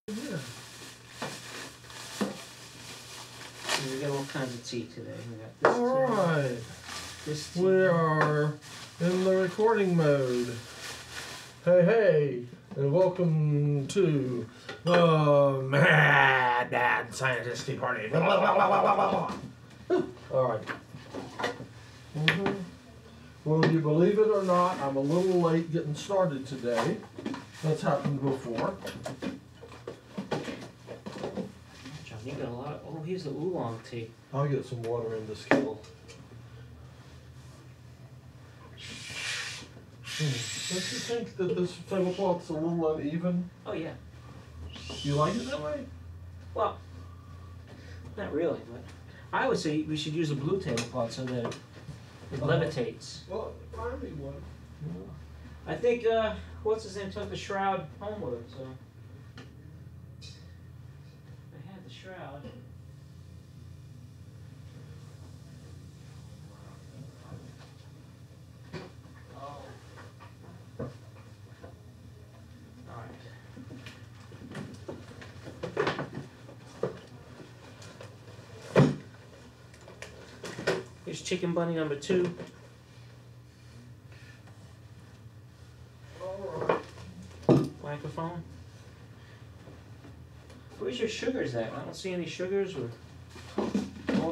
Yeah. We got all kinds of tea today. We got this All tea, right. this tea. We are in the recording mode. Hey, hey, and welcome to the Mad Scientist Tea Party. All right. Will you believe it or not, I'm a little late getting started today. That's happened before. John, you got a lot of, oh, here's the oolong tea. I'll get some water in this kettle. Don't you think that this tablecloth's a little uneven? Oh, yeah. You like it that way? Well, not really, but I would say we should use a blue tablecloth so that it levitates. Well, find me one. I think, what's his name took the shroud homeward, so. I had the shroud. Oh. Alright. Here's chicken bunny number 2. Microphone. Where's your sugars at? I don't see any sugars or.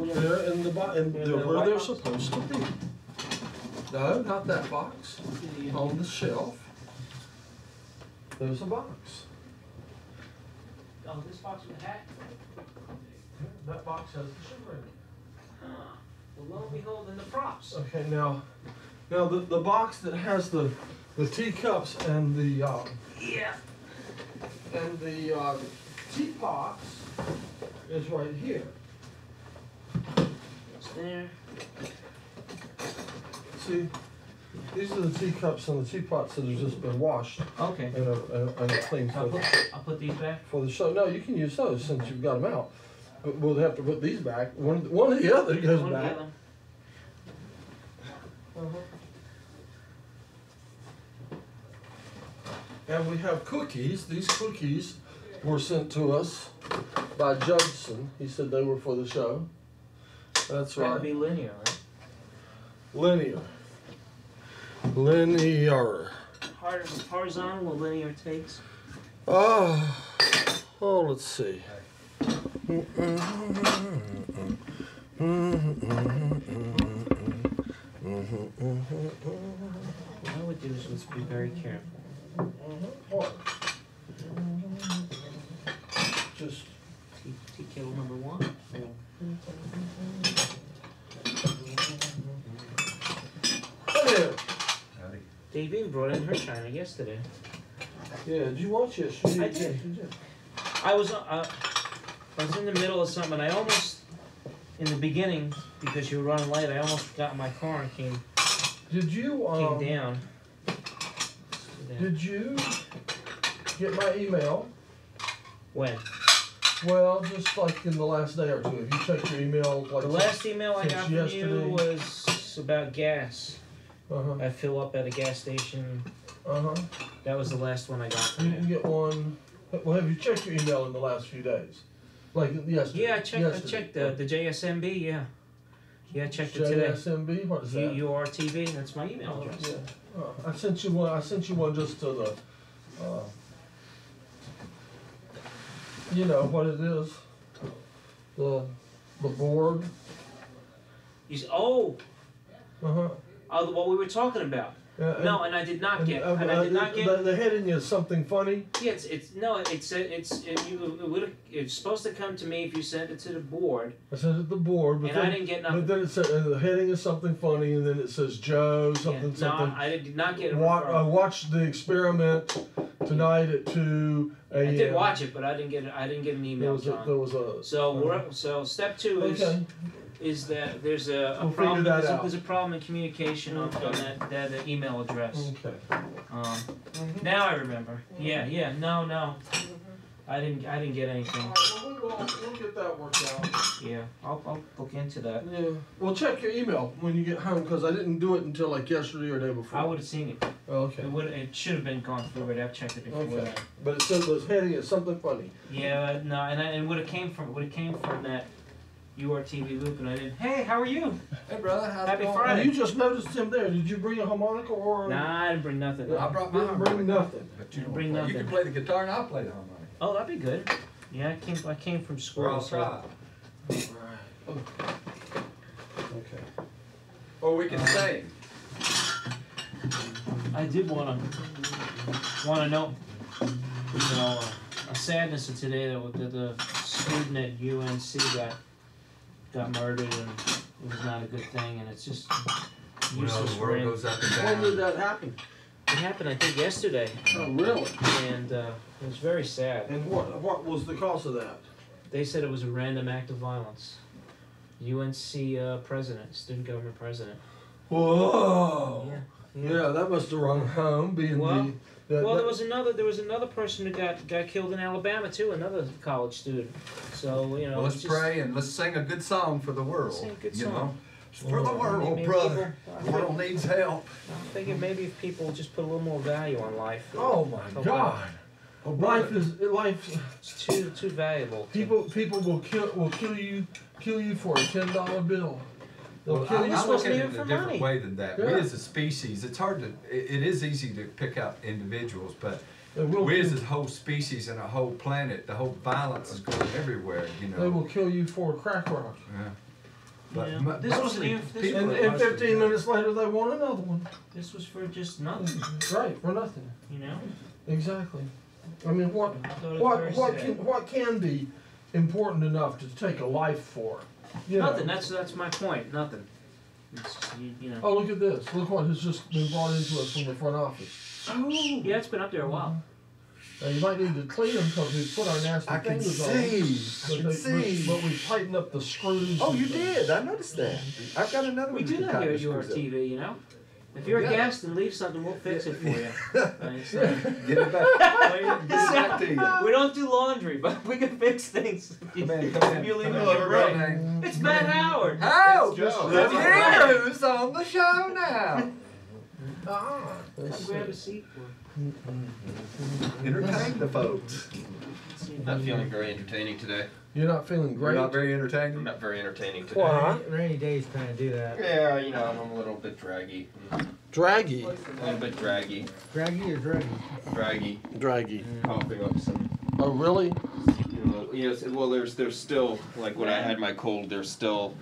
They're in the box, they're where they're supposed to be. No, not that box. On the shelf. There's a box. Oh, this box with the hat? That box has the sugar in it. Well, lo and behold, in the props. Okay, now the box that has the teacups and the Yeah. teapots is right here. It's there. See, these are the teacups and the teapots that have just been washed Okay. and are clean I'll put these back. for the show. No, you can use those since you've got them out. But we'll have to put these back. One or the other goes One back. of them. And we have cookies. These cookies were sent to us by Judson. He said they were for the show. That's Gotta right. be linear, right? Linear. Linear. Horizontal or linear takes. Oh, let's see. What I would do is let's be very careful. Just Tea kettle number 1. Dave even brought in her china yesterday. yeah. Did you watch yesterday? I did. I was in the middle of something. I almost, in the beginning, because you were running late, I almost got in my car and came Did you down. Did you get my email? When? Well, just like in the last day or two. Have you checked your email? Like The last email I since got from yesterday? you was about gas. Uh-huh. I fill up at a gas station. Uh-huh. That was the last one I got from You didn't you. get one. Well, have you checked your email in the last few days? Like yesterday? Yeah, I checked the JSMB, yeah. Yeah, I checked it today. JSMB? What is that? URTV, that's my email address. Yeah. I sent you one. I sent you one just to the. You know what it is. The board. Oh, Uh-huh. what we were talking about. No, and I did not get. And I did not get. The heading is something funny. Yeah, it's supposed to come to me if you send it to the board. I sent it to the board, but And I didn't get nothing. But then it said the heading is something funny, and then it says Joe something Yeah, something. No, I did not get it. I watched the experiment tonight at 2 a.m. I did watch it, but I didn't get it. I didn't get an email. There was a. So step 2 is. Okay. Is that there's a We'll problem? figure that out. There's a problem in communication on that email address. Okay. Now I remember. Yeah. No. I didn't get anything. All right, well, we'll get that worked out. Yeah, I'll look into that. Yeah. Well, check your email when you get home because I didn't do it until like yesterday or the day before. I would have seen it. Oh, okay. It should have been gone through it. I've checked it before. Okay. But it said the heading is something funny. Yeah, no, and it would have came from that URTV loop, and I didn't. Hey, how are you? Hey brother, how's Happy it going? Friday. Oh, you just noticed him there. Did you bring a harmonica or? Nah, I didn't bring nothing. I brought my Didn't bring nothing. But Didn't don't bring play. nothing. You can play the guitar and I'll play the harmonica. Oh, that'd be good. Yeah, I came from school. Or I'll so- try. Right. Oh. Okay. Or we can sing. I did wanna note, a sadness of today that the student at UNC got murdered, and it was not a good thing, and it's just useless the for world him. goes up and When did down. that happen? It happened, I think, yesterday, Oh, really? and it was very sad. And what was the cause of that? They said it was a random act of violence. UNC president, student government president. Whoa. Yeah. Yeah, that must have run home, being Well, the. Well, there was another person who got killed in Alabama too, another college student. So Well, let's it's just, pray and let's sing a good song for the world. Sing a good you song. know? For the world, Maybe brother. people- The world needs help. I'm thinking maybe if people just put a little more value on life. Oh my help God! out. Oh, Life brother. is life. It's too valuable. People will kill you for a $10 bill. They'll Well, kill you I for. look supposed at to it do in it a for different money. way than that. Yeah. We as a species, it's hard to, it is easy to pick out individuals, but They will we as kill, a whole species and a whole planet, the whole violence is going everywhere, you know. they will kill you for a crack rock. Yeah. But Yeah. mo- This wasn't mostly even- this people And, are and mostly 15 good. minutes later, they want another one. This was for just nothing, Right, for nothing. you know. Exactly. I mean, what I thought it was very sad. what can be important enough to take a life for? You know. Nothing. That's my point. Nothing. It's, you know. Oh, look at this. Look what has just been brought into us from the front office. Oh. Yeah, it's been up there a while. Now, you might need to clean them because we put our nasty I can fingers on them. see. I can see. But we tightened up the screws. Oh, and you things. did. I noticed that. I've got another We one. do you can that here at tighten the screws URTV, you know. If you're a Yeah. guest and leave something, we'll fix it for you. Thanks. up. Get it back. Get it back to you. We don't do laundry, but we can fix things. Come in, come in. You leave Come it in. in Real right. name. It's Matt Howard. How? It's just- Let's That's hear right. who's on the show now. Ah, Come let's grab a see. seat. Entertain the folks. Not feeling very entertaining today. You're not feeling You're great. not very entertaining. Not very entertaining today. Why? Rainy days kind of do that. Yeah, you know, I'm a little bit draggy. Draggy. A little bit draggy. Draggy or draggy? Draggy. Draggy. Coughing up some. Oh, really? Yes. Well, there's still like when I had my cold, there's still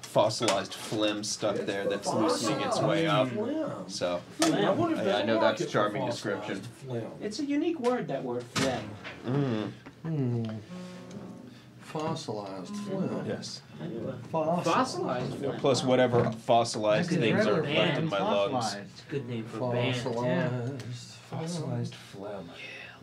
fossilized phlegm stuck there that's loosening its way up. Phlegm. So I wonder if I they know like that's it for charming fossilized description. phlegm. It's a unique word, that word, phlegm. Fossilized phlegm. Yes. I knew that. Fossilized phlegm. Plus whatever fossilized That's a things are regular left in band. my lungs. It's a good name for a band. Yeah. Fossilized. phlegm.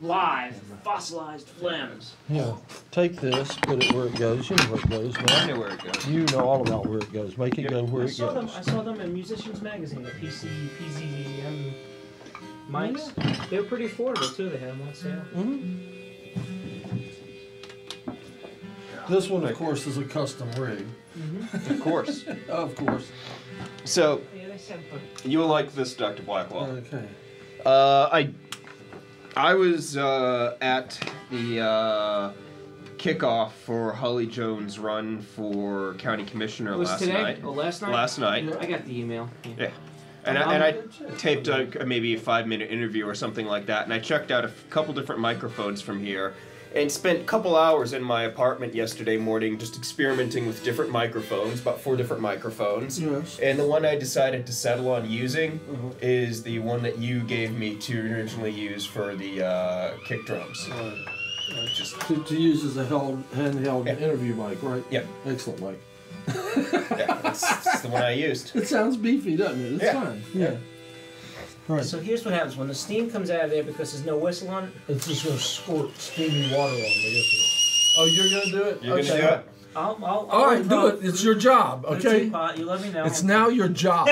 Live, fossilized phlegms. Yeah. Take this, put it where it goes. You know where it goes, I man. know where it goes. You know all about where it goes. Make it Yep. go where I it saw them. goes. I saw them in Musicians Magazine, the PZM mics. They were pretty affordable too. They had them on sale. This one, of course, is a custom rig. Of course. Of course. So Yeah, they said for you'll like this, Dr. Blackwell. Okay. I was at the kickoff for Holly Jones' run for county commissioner it was last today. night. Oh, last night. Last night, Yeah. I got the email. yeah. And I taped maybe a 5-minute interview or something like that, and I checked out a couple different microphones from here, and spent a couple hours in my apartment yesterday morning just experimenting with different microphones, about 4 different microphones. Yes. And the one I decided to settle on using is the one that you gave me to originally use for the kick drums. Just To use as a handheld Yeah. interview mic, right? Yep. Excellent mic. yeah, that's the one I used. It sounds beefy, doesn't it? It's Yeah. fine. Yeah. Right. So here's what happens when the steam comes out of there because there's no whistle on it. It's just gonna squirt steamy water on me, isn't it? Oh, you're gonna do it? You're okay. gonna do it? I'll All right, do it. It's your job, Put a okay? teapot, you let me know. It's now your job.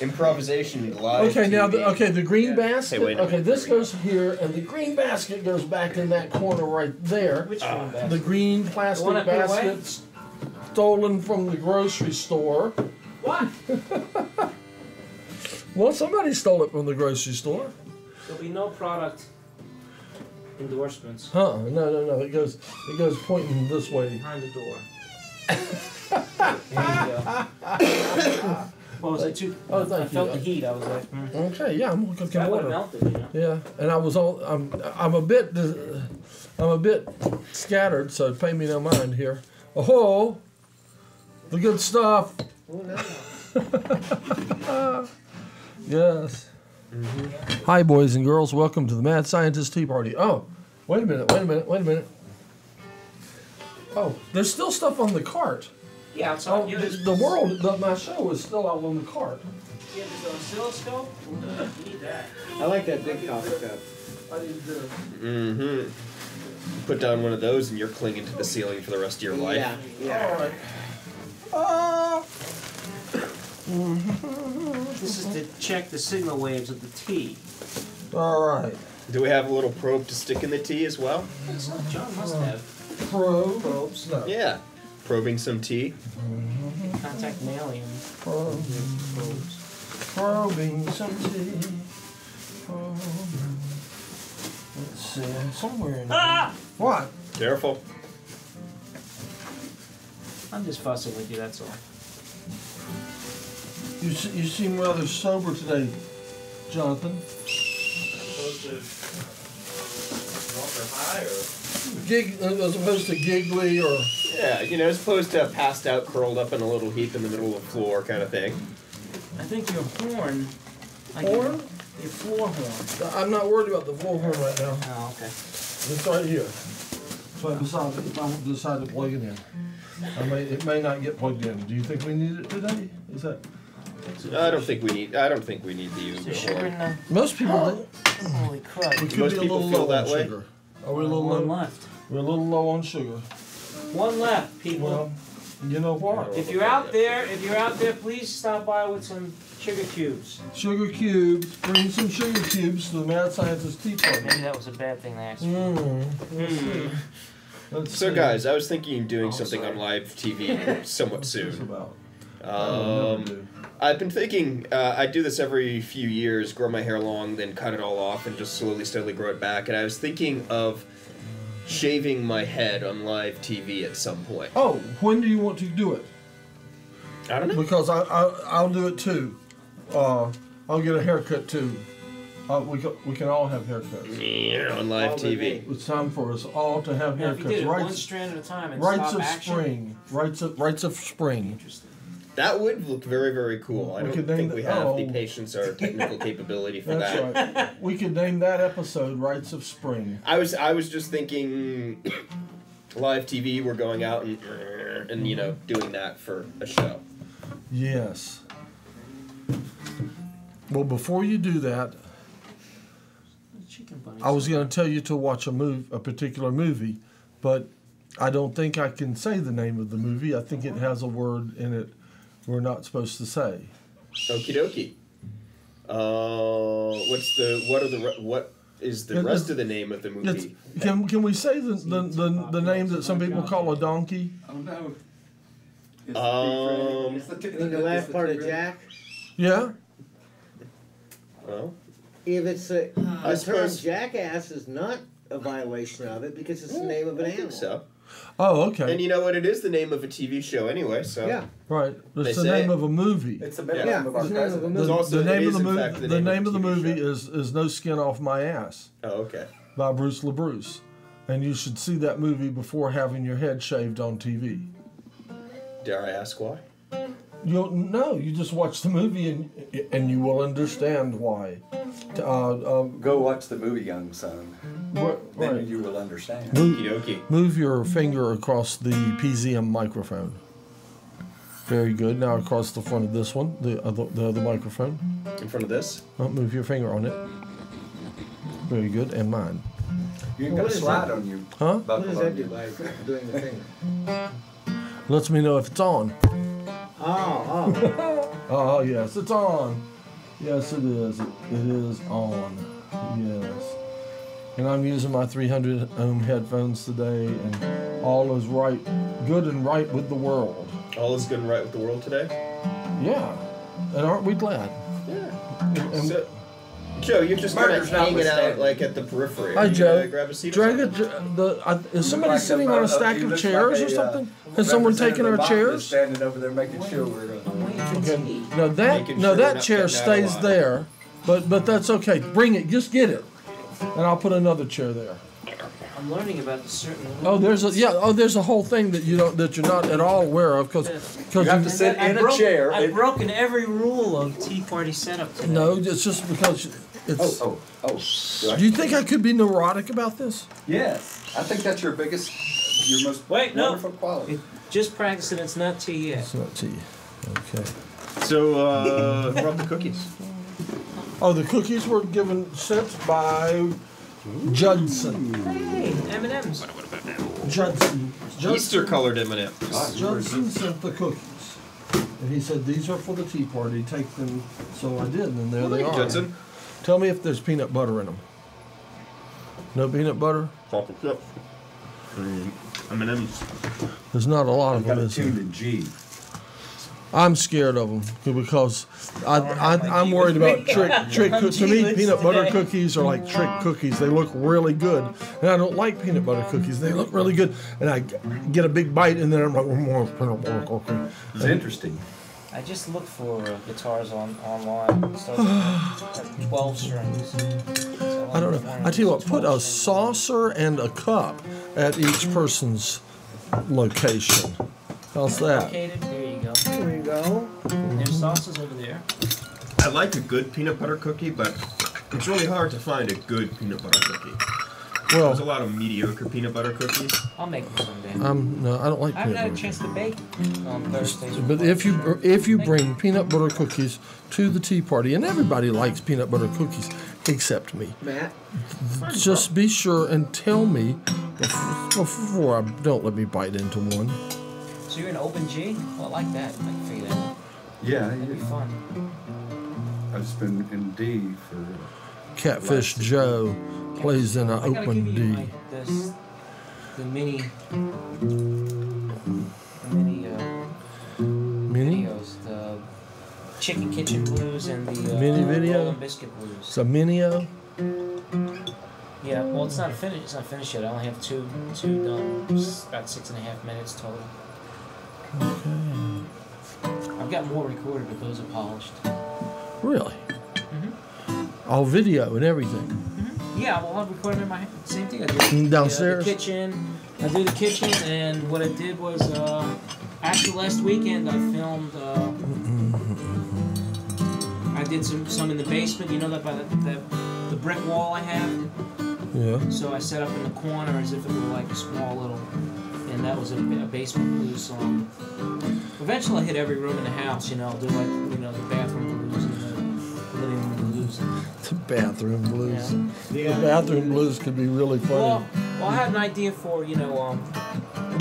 Improvisation live. Okay, now TV. the green basket. Hey, wait a Okay, minute. this goes here, and the green basket goes back in that corner right there. Which one? The green plastic one I put away? basket stolen from the grocery store. What? Well, somebody stole it from the grocery store. There'll be no product endorsements Huh? No. It goes pointing this way. behind the door. There you go. What was it? Too? Oh, I thank felt you. the heat. I was like, Okay, yeah, I'm cooking that would water. have melted, you know. Yeah, and I'm a bit scattered, so pay me no mind here. Oh, the good stuff. Yes. Hi, boys and girls. Welcome to the Mad Scientist Tea Party. Oh, wait a minute. Oh, there's still stuff on the cart. Yeah, it's Oh, on you. my show is still out on the cart. Yeah, there's an oscilloscope. You need that. I like that big coffee cup. I need to. Mm-hmm. Put down one of those and you're clinging to the ceiling for the rest of your life. Yeah. All right. This is to check the signal waves of the tea. All right. Do we have a little probe to stick in the tea as well? John must have. Probes. No. Yeah. Probing some tea. Contact an alien. Probing some tea. Let's see. Somewhere in there. Ah! What? Careful. I'm just fussing with you, that's all. You seem rather sober today, Jonathan. As opposed to giggly or. Yeah, as opposed to passed out, curled up in a little heap in the middle of the floor kind of thing. I think your horn. Horn? Your floor horn. I'm not worried about the floor horn right now. Oh, okay. It's right here. So I decide to plug it in. It may not get plugged in. Do you think we need it today? Is that? I don't think we need the Is there sugar in the... Most people. Holy crap. We could Most be a people little feel low that on way? sugar. Are we a little One low? left. We're a little low on sugar. One left, people. Well, you know what? If you're out there, please stop by with some sugar cubes. Sugar cubes. Bring some sugar cubes to the Mad Scientist Tea Party. Maybe that was a bad thing to ask for. Let's So see. guys, I was thinking of doing Oh, something sorry. on live TV somewhat What's this soon. about? Never do. I've been thinking I do this every few years, grow my hair long, then cut it all off, and just slowly, steadily grow it back. And I was thinking of shaving my head on live TV at some point. Oh, when do you want to do it? I don't know. Because I'll do it too. I'll get a haircut too. We can all have haircuts. Yeah, on live TV. It's time for us all to have Now, if you did it haircuts. one strand at a time and Rites stop of action. spring. Rites of spring. Interesting. That would look very, very cool. I We don't could name think we it- have oh. the patience or technical capability for That's that. right. We could name that episode "Rites of Spring." I was just thinking live TV, we're going out and doing that for a show. Yes. Well, before you do that, Chicken bunny. I was going to tell you to watch a particular movie, but I don't think I can say the name of the movie. I think it has a word in it we're not supposed to say. Okie dokie. What is the rest of the name of the movie? Can we say the name that some people call a donkey? Oh no. In the last part of Jack, Yeah. Well, if it's the term suppose- jackass is not a violation of it because it's the name of an I animal. think so. Oh, okay. And you know what? It is the name of a TV show anyway, so. Yeah. Right. They It's the say name it. of a movie. It's the middle Yeah. name of our It's the name of a president. movie. The, also- the it name is, of the in movie. fact, the The name name of of the the TV movie show. is No Skin Off My Ass Oh, okay. by Bruce LaBruce, and you should see that movie before having your head shaved on TV. Dare I ask why? You just watch the movie and you will understand why. Go watch the movie, young son. Then Right. you will understand. Okie dokie. Move your finger across the PZM microphone. Very good. Now across the front of this one, the other microphone. In front of this? Move your finger on it. Very good. And mine. You ain't Well, got a what is slide that? on you. Huh? What Buckle does on that do you. by doing the thing? Lets me know if it's on. Oh. Oh, yes, it's on. Yes, it is. It is on. Yes. And I'm using my 300 ohm headphones today, and all is right, good and right with the world. All is good and right with the world today? Yeah. And aren't we glad? Yeah. And So, Joe, you're just kind of Murder's hanging out notwithstanding. like at the periphery. Hi, Are you Joe. gonna grab a seat or something? Is somebody like sitting a- on a stack he of looks chairs like or a, something? Has someone taken our Representative Obama chairs? standing over there making sure we're going I'm waiting for Okay. tea. No, that Making no sure we're that not chair getting out stays alive. there, but that's okay. Bring it, just get it, and I'll put another chair there. I'm learning about the certain. Oh, there's a whole thing that you're not at all aware of because You have to sit in a chair. I've broken every rule of Tea Party setup today. no, it's just because it's. Oh. Do you think I could be neurotic about this? Yes. I think that's your biggest, your most Wait, no. wonderful quality. Just practicing, it's not tea yet. It's not tea. Okay. So, brought the cookies. Oh, the cookies were sent by Judson. Hey, M&M's. Judson. Easter-colored M&Ms. Judson sent the cookies, and he said these are for the tea party. Take them. So I did, and there they are. Judson. Tell me if there's peanut butter in them. No peanut butter? Chocolate chip. M&Ms. There's not a lot of Got them. a Is there? tune in G. I'm scared of them because I'm worried about trick. To me, peanut butter cookies are like trick cookies. They look really good, and I don't like peanut butter cookies. They look really good, and I get a big bite, and then I'm like, more peanut butter cookie. It's interesting. I just looked for guitars online. It starts at 12 strings. So I don't know. I tell you what, put a saucer and a cup at each person's location. How's that? Located. There you go. There you go. There's sauces over there. I like a good peanut butter cookie, but it's really hard to find a good peanut butter cookie. There's a Well, lot of mediocre peanut butter cookies. I'll make them someday. no, I don't like I haven't peanut had a butter. chance to bake on Thursdays. But if you bring peanut butter cookies to the tea party, and everybody likes peanut butter cookies except me, Matt. just be sure and tell me before don't let me bite into one. So you're an open G? Well, I like that. I can figure that out. Yeah, That'd be fun. I've just been in D for. Catfish Joe plays in an I gotta open give you D. the mini Mini? videos, the Chicken Kitchen Blues and the Mini video? Roll and Biscuit Blues. It's a Minio. Yeah, well, it's not finished. It's not finished yet. I only have two done. It's about 6.5 minutes total. Okay. I've got more recorded, but those are polished. Really? Mm-hmm. All video and everything. Mm-hmm. Yeah, well, I've recorded in my same thing. I did Downstairs? the kitchen. I do the kitchen, and what I did was actually last weekend I filmed. I did some in the basement. You know that by the brick wall I have. Yeah. So I set up in the corner as if it were like a small little, and that was a basement blues song. Eventually I hit every room in the house, I'll do the bathroom blues and the living room blues. The bathroom blues. Yeah. The bathroom blues could be really funny. Well, I had an idea for, You could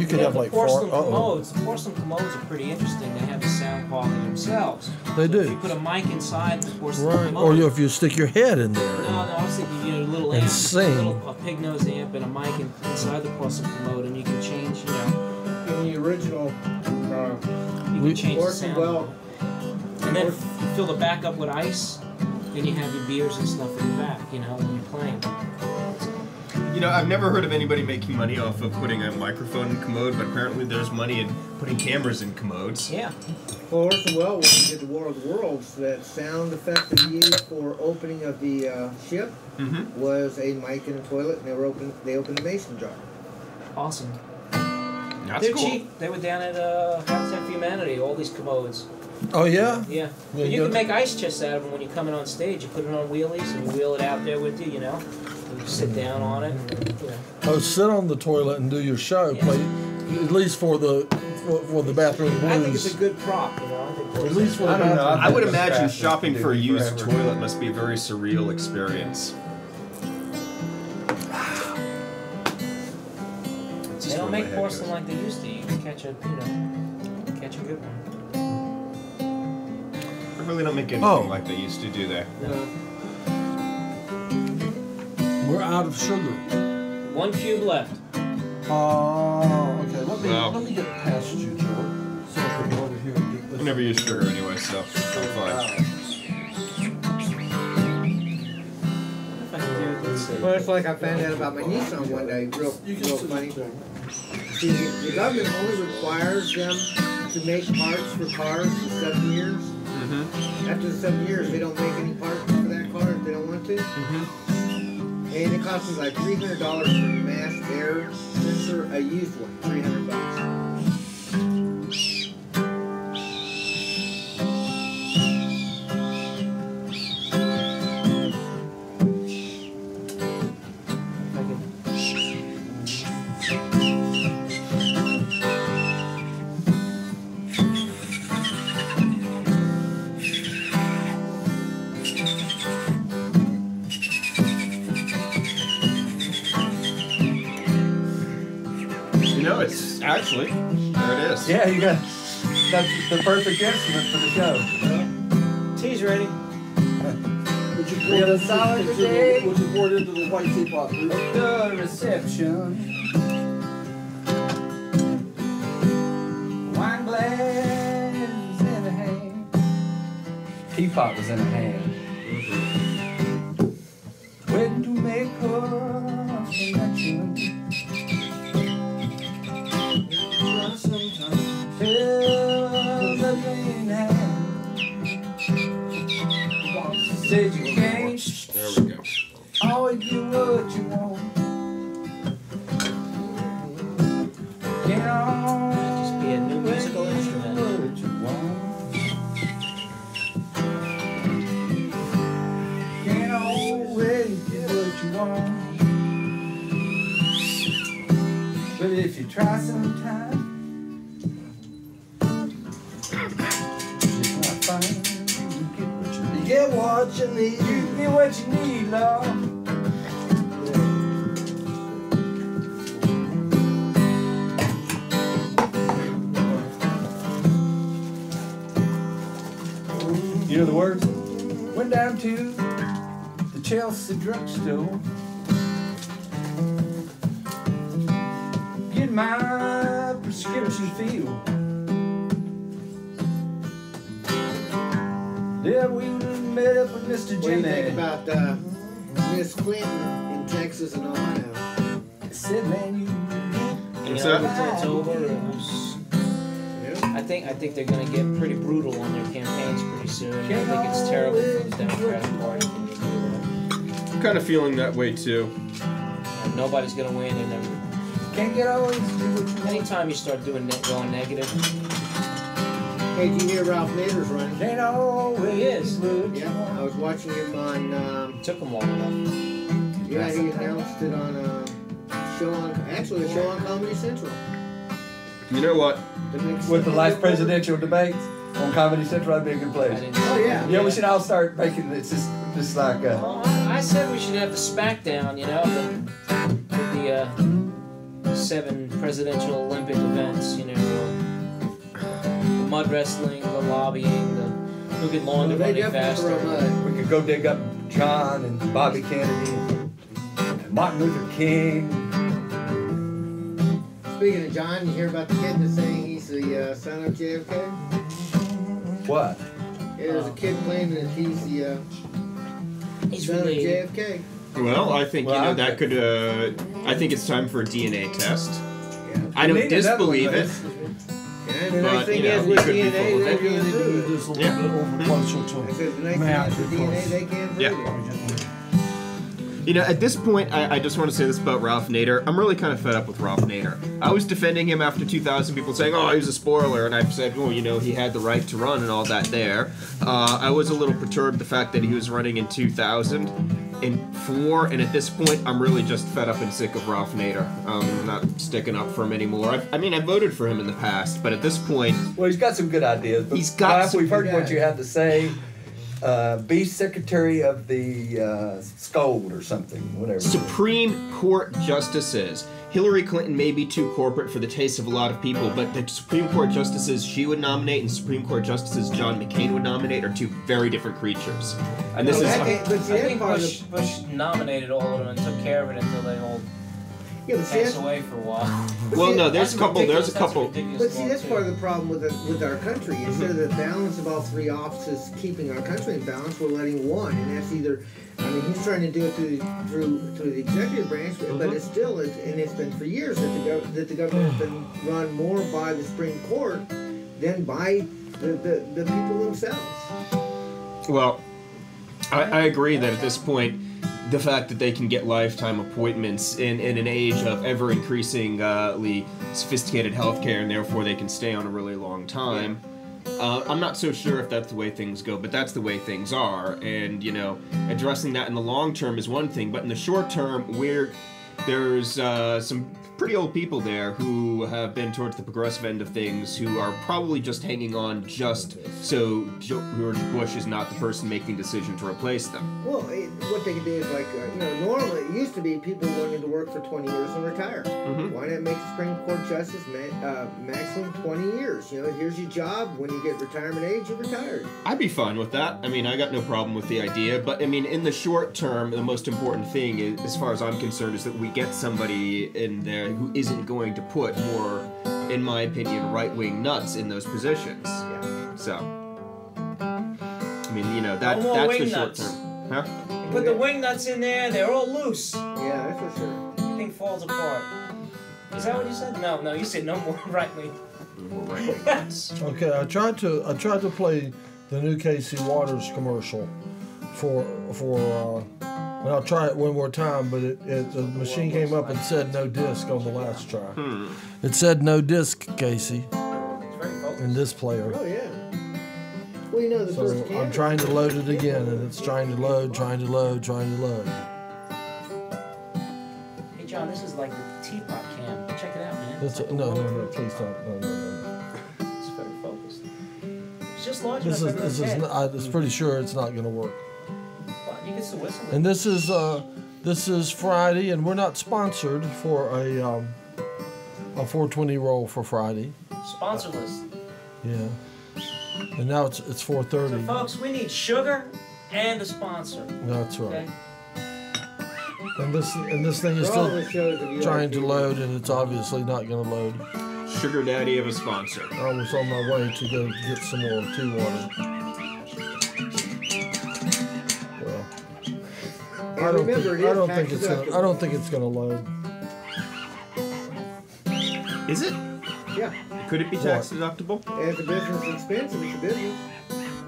the have like porcelain four. commodes. The porcelain commodes are pretty interesting. They have the sound quality themselves. They So if you do. put a mic inside the porcelain Right. commode. Or if you stick your head in there. No, I was thinking, a little And amp, sing. a pig nose amp and a mic inside the porcelain commode, and you can change, In the original, you We- can change the Orson sound. Welles. And then you fill the back up with ice, and you have your beers and stuff in the back, when you're playing. I've never heard of anybody making money off of putting a microphone in commode, but apparently there's money in putting cameras in commodes. Yeah. Well, Orson Welles, when he did the War of the Worlds, that sound effect that he used for opening of the ship Mm-hmm. was a mic in a toilet, and they opened a mason jar. Awesome. That's They're cool. cheap. They were down at Habitat for Humanity, all these commodes. Oh yeah. Yeah. Yeah, And you you can got- make ice chests out of them when you're coming on stage. You put it on wheelies and you wheel it out there with you, You sit down on it. Oh, sit on the toilet and do your show. Yeah. Play at least for the bathroom I think it's blues. a good prop, I think At least for the I don't know. bathroom. I would That's imagine fast. shopping for a It'd be used forever. toilet must be a very surreal experience. They don't make porcelain like they used to. You can catch a good one. really don't make anything like they used to, do they? We're out of sugar. 1 cube left. Okay. Let me get past you, Joe. So I can go over here and get this. I never use sugar anyway, so I'm fine. Well, it's like I found out about my Nissan one day, real funny. See, the government only requires them to make parts for cars for 7 years. Mm-hmm. After the 7 years, they don't make any parts for that car if they don't want to. Mm-hmm. And it costs me like $300 for a mass air sensor, a used one, $300. It's actually, there it is. Yeah, that's the perfect instrument for the show. Tea's ready. Would you We have a solid today. Would you pour it into the white teapot, please? The reception. Wine glass in a hand. Teapot was in a hand. When to make a connection. Said you can't. There we go. Always do what you want. Can't always Just be a new musical instrument. do what you want. Can't always do what you want. But if you try sometime, you're not fine. You get what you need. You get what you need, Lord. You know the words? Went down to the Chelsea drugstore. Get my prescription filled. Yeah, we met up with Mr. What do you Jimmy. think about Miss Clinton in Texas and Ohio? I said, man, you You What's know, that? it's over. I think they're gonna get pretty brutal on their campaigns pretty soon. I think it's terrible for the Democratic Party. I'm kind of feeling that way too. And nobody's gonna win, and then can't get always do what you want. anytime you start doing going negative, Hey, did you hear Ralph Nader's running? Can't always He is. do what you Yeah, I want. was watching him on. took them long enough. Yeah, he announced it on a show on Comedy Central. You know what? With the last presidential debates on Comedy Central, that'd be a good I place. didn't Oh yeah. Yeah, we should all start making it's just like Well, I said we should have the SmackDown, you know, with the 7 presidential Olympic events, you know, the mud wrestling, the lobbying, who get longer, They running definitely throw faster. mud. we could go dig up John and Bobby Kennedy and Martin Luther King. Speaking of John, you hear about the kid that's saying he's the son of JFK? What? Yeah, there's a kid claiming that he's the He's son really. of JFK. Well, I think Well, that could. I think it's time for a DNA test. Yeah. I don't We need another one, disbelieve it. though. Yeah, and the But, nice thing you know, is you with could be DNA, full of they it. We can't need to prove do it. this a little Yeah. bit over closer I to. said the nice Matt, thing is with DNA, because- they can't prove Yeah. it. You know, at this point, I just want to say this about Ralph Nader. I'm really kind of fed up with Ralph Nader. I was defending him after 2000, people saying, oh, he was a spoiler, and I've said, well, you know, he had the right to run and all that there. I was a little perturbed the fact that he was running in 2004, and at this point, I'm really just fed up and sick of Ralph Nader. I'm not sticking up for him anymore. I mean, I voted for him in the past, but at this point, Well, he's got some good ideas. But He's got Ralph, some we've heard good what ideas. you have to say. Be secretary of the scold or something, whatever. Supreme Court justices. Hillary Clinton may be too corporate for the taste of a lot of people, but the Supreme Court justices she would nominate and Supreme Court justices John McCain would nominate are two very different creatures. And this I think Bush nominated all of them and took care of it until they all passed away for a while. Well, no, there's a couple. But see, that's part of the problem with our country. Instead of the balance of all three offices keeping our country in balance, we're letting one, and that's either. I mean, he's trying to do it through the executive branch, but it's still, and it's been for years that the government's been run more by the Supreme Court than by the people themselves. Well, I agree that at this point, the fact that they can get lifetime appointments in an age of ever increasingly sophisticated healthcare, and therefore they can stay on a really long time. I'm not so sure if that's the way things go, but that's the way things are. And, you know, addressing that in the long term is one thing, but in the short term, there's some pretty old people there who have been towards the progressive end of things who are probably just hanging on just so George Bush is not the person making the decision to replace them. Well, what they can do is like, normally it used to be people wanted to work for 20 years and retire. Why not make the Supreme Court justice maximum 20 years? You know, here's your job. When you get retirement age, you're retired. I'd be fine with that. I mean, I got no problem with the idea, but I mean, in the short term, the most important thing, is, as far as I'm concerned, is that we get somebody in there who isn't going to put more, in my opinion, right-wing nuts in those positions. Yeah. So, I mean, you know, that's the short term. Huh? You put the wing nuts in there, they're all loose. Yeah, that's for sure. Everything falls apart. Is that what you said? No, you said no more right-wing. Okay, I tried to play the new Casey Waters commercial for and I'll try it one more time, but the machine came up and said no disc on the last try. It said no disc, Casey, in this player. Oh yeah. Well, you know the first So camera. I'm trying to load it again, and it's trying to load. Hey John, this is like the teapot cam. Check it out, man. It's no, please don't. No. It's very focused. It's just large This enough is I was pretty sure it's not going to work. You can still whistle. And this is Friday, and we're not sponsored for a 420 roll for Friday. Sponsorless. Yeah. And now it's 4:30. So folks, we need sugar and a sponsor. That's right. Okay? And this thing is still trying to load, and it's obviously not going to load. Sugar daddy of a sponsor. I was on my way to go get some more tea water. Well, I don't think it's gonna load. Is it? Yeah. Could it be tax deductible? As a business expense, it's a business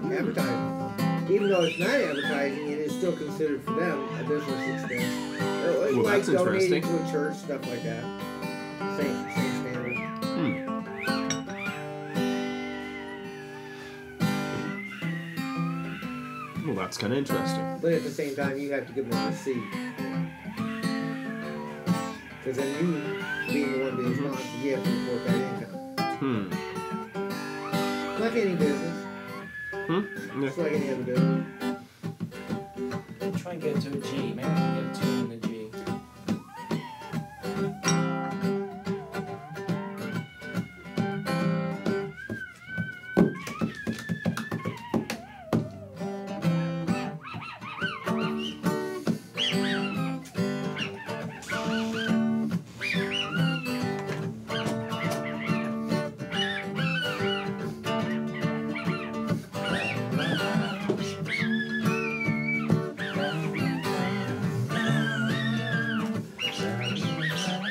advertising. Even though it's not advertising, it is still considered for them a business expense. Well, like that's donating interesting. to a church, stuff like that. Same standard. Well, that's kind of interesting. But at the same time, you have to give them a receipt. Because then you, being the one being responsible, you have to report that income. Like any business. Yeah. It's like any other business. Try and get it to a G. Maybe I can get a 2 in the G.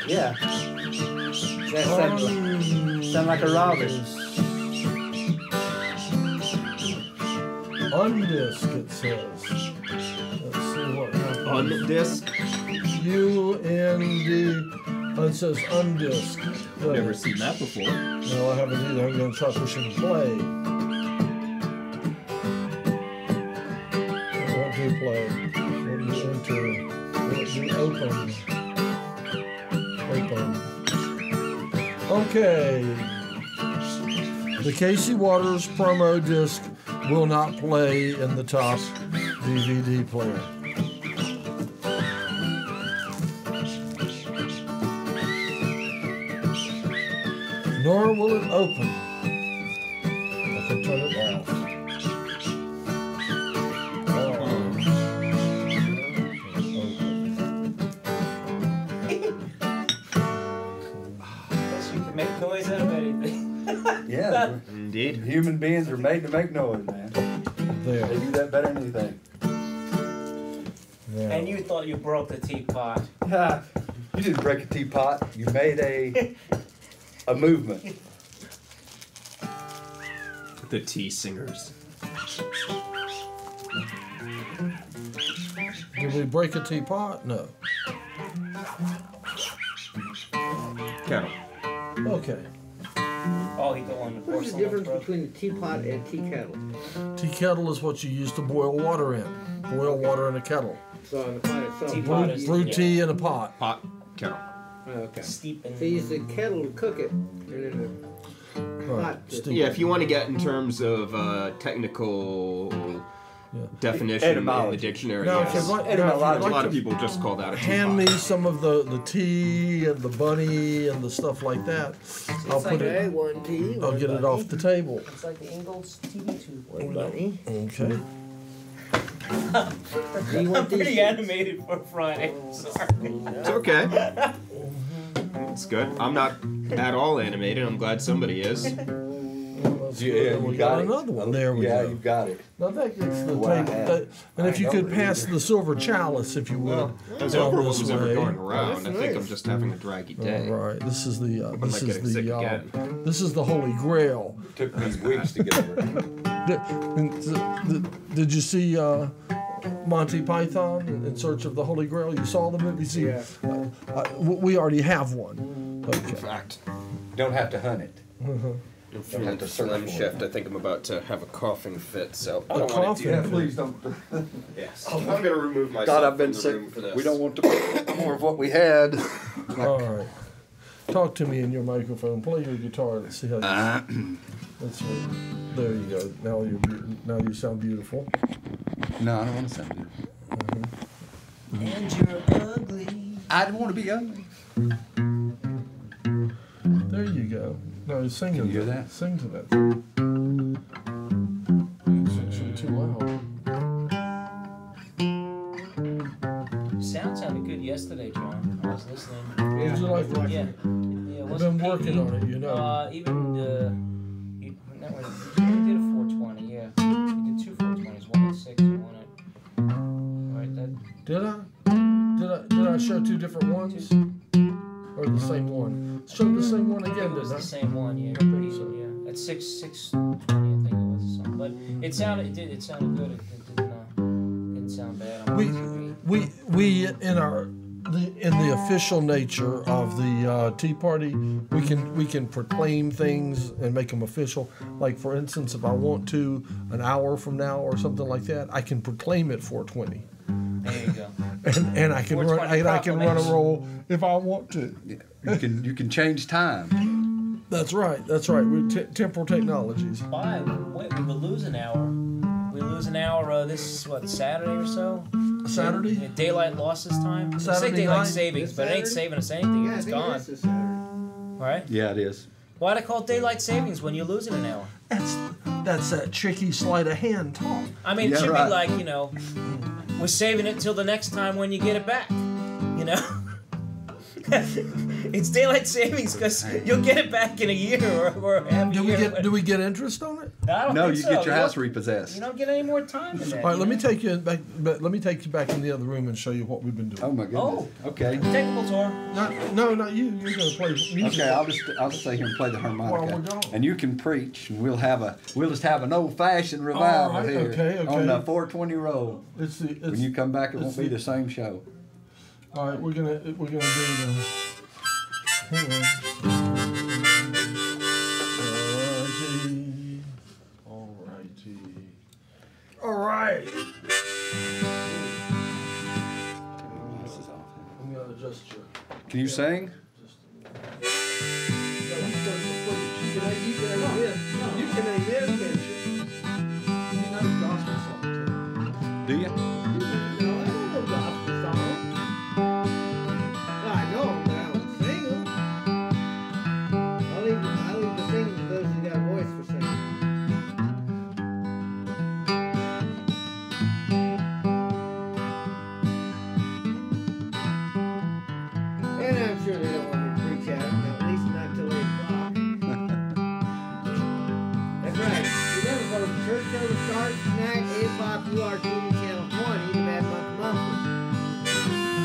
Yeah. That sound like a robin. Undisc, it says. Let's see what happens. Undisc? U-N-D. It says undisc. Never seen that before. No, I haven't either. I'm going to try pushing play. It won't do play. Won't do enter. Won't do open. Open. Okay. The Casey Waters promo disc will not play in the top DVD player. nor will it open. I can turn it off. Guess you can make noise out of anything. Yeah, Indeed. human beings are made to make noise, man. There. They do that better than anything. Yeah. And you thought you broke the teapot. Ha, you didn't break a teapot. You made a movement. The tea singers. Did we break a teapot? No. Kettle. Okay. Oh, he don't want the What's the porcelain difference broke. between a teapot and tea kettle? Tea kettle is what you use to boil water in. Boil water in a kettle. So on the pot itself. Teapot Brew, is- brew yeah. tea in a pot. Pot. Kettle. Oh, okay. Steep and So you use the kettle to cook it, and then Right. Pot to- Steep. Yeah, if you want to get in terms of technical definition in the Etymology. dictionary, Now, yes. if you'd like, And now, if a you'd A like lot to of people just call that a hand me teapot. some of the tea and the bunny and the stuff like that, I'll put okay, it. one tea. I'll one get it bunny, off the table. it's like the Ingalls TV tube. One bunny. Okay. Do you want I'm these? pretty animated for Friday. Sorry. It's okay. It's good. I'm not at all animated. I'm glad somebody is. Yeah, we you got got it. another one. There we Yeah, go. you got it. Now that gets the What I table. had. And if I you know could that pass you the silver chalice, if you would. Well, as down overall this as ever way. going around, That's I think I'm nice. just having a draggy day. All right. This is the. I This might is get sick the. again. This is the Holy Grail. Took me weeks to get over it. Did you see Monty Python in Search of the Holy Grail? You saw the movie? See, Yeah. we already have one. In Okay. fact, Don't have to hunt it. I'm feeling to search phlegm for shift. I think I'm about to have a coughing fit, so I A don't want to do coughing that. fit? please don't. Yes. I'm going to remove myself God, I've from been the sick. room for this. We don't want to more of what we had. All right. Talk to me in your microphone. Play your guitar. Let's see how you. Let's see. There you go. Now you sound beautiful. No, I don't want to sound good. And you're ugly. I don't want to be ugly. There you go. No, sing Can to you hear that. that? Sing to that. It's actually too loud. Sound sounded good yesterday, John. I was listening. Would you like to? Yeah. Yeah, it I've wasn't been working peaky. on it, you know. Even you did a 420, yeah. You did two 420s, one at 6 and one at. Alright, that. Did I show two different ones? Or the same one? Show the same one I think again, it was didn't the I? same one, yeah. Pretty sure, yeah. At 620, I think it was or something. But it sounded good. It didn't sound bad. I'm We in the official nature of the Tea Party, we can proclaim things and make them official. Like for instance, if I want to, an hour from now or something like that, I can proclaim it 420, There you go. and I can run 420 a roll if I want to. Yeah. You can change time. That's right. With temporal technologies. Why? Wait, we will lose an hour. We lose an hour. This is what, Saturday or so? Saturday. Yeah, daylight loss this time. They say Saturday daylight night? savings, This but it ain't Saturday? saving us anything. Yeah, I It's think gone. it is this Saturday. Right? Yeah, it is. Why do they call it daylight savings when you're losing an hour? That's that tricky sleight of hand talk. I mean, it Yeah, should right. be like, we're saving it till the next time when you get it back. It's daylight savings because you'll get it back in a year or half a year. Do we get interest on it? I don't No, think you so. get your house don't- repossessed. You don't get any more time than that. All right, let me know? take you back. Let me take you back in the other room and show you what we've been doing. Oh my goodness. Oh. Okay. Technical tour. Not you. You're gonna play music. Okay, I'll just stay here and play the While we're harmonica, gone. and you can preach, and we'll just have an old-fashioned revival right, here okay. on the 420 roll. When you come back, it won't be the same show. All right, we're gonna do the. Hang on. Alrighty. All right. I'm gonna adjust your. Can you sing? You can name this, can't you? You know gospel song. Do you? No, I don't know gospel songs. I know them, but I don't sing them. I WRTV Channel 20, the Mad Monk Monthly.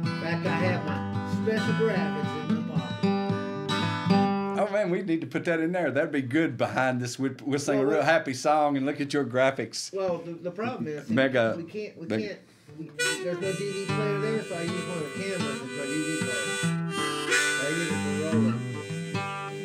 In fact, I have my special graphics in my pocket. Oh man, we need to put that in there. That'd be good behind this. We'll sing a real happy song and look at your graphics. Well, the problem is Mega. we can't. There's no DVD player there, so I use one of the cameras as my DVD player. I use it for rolling.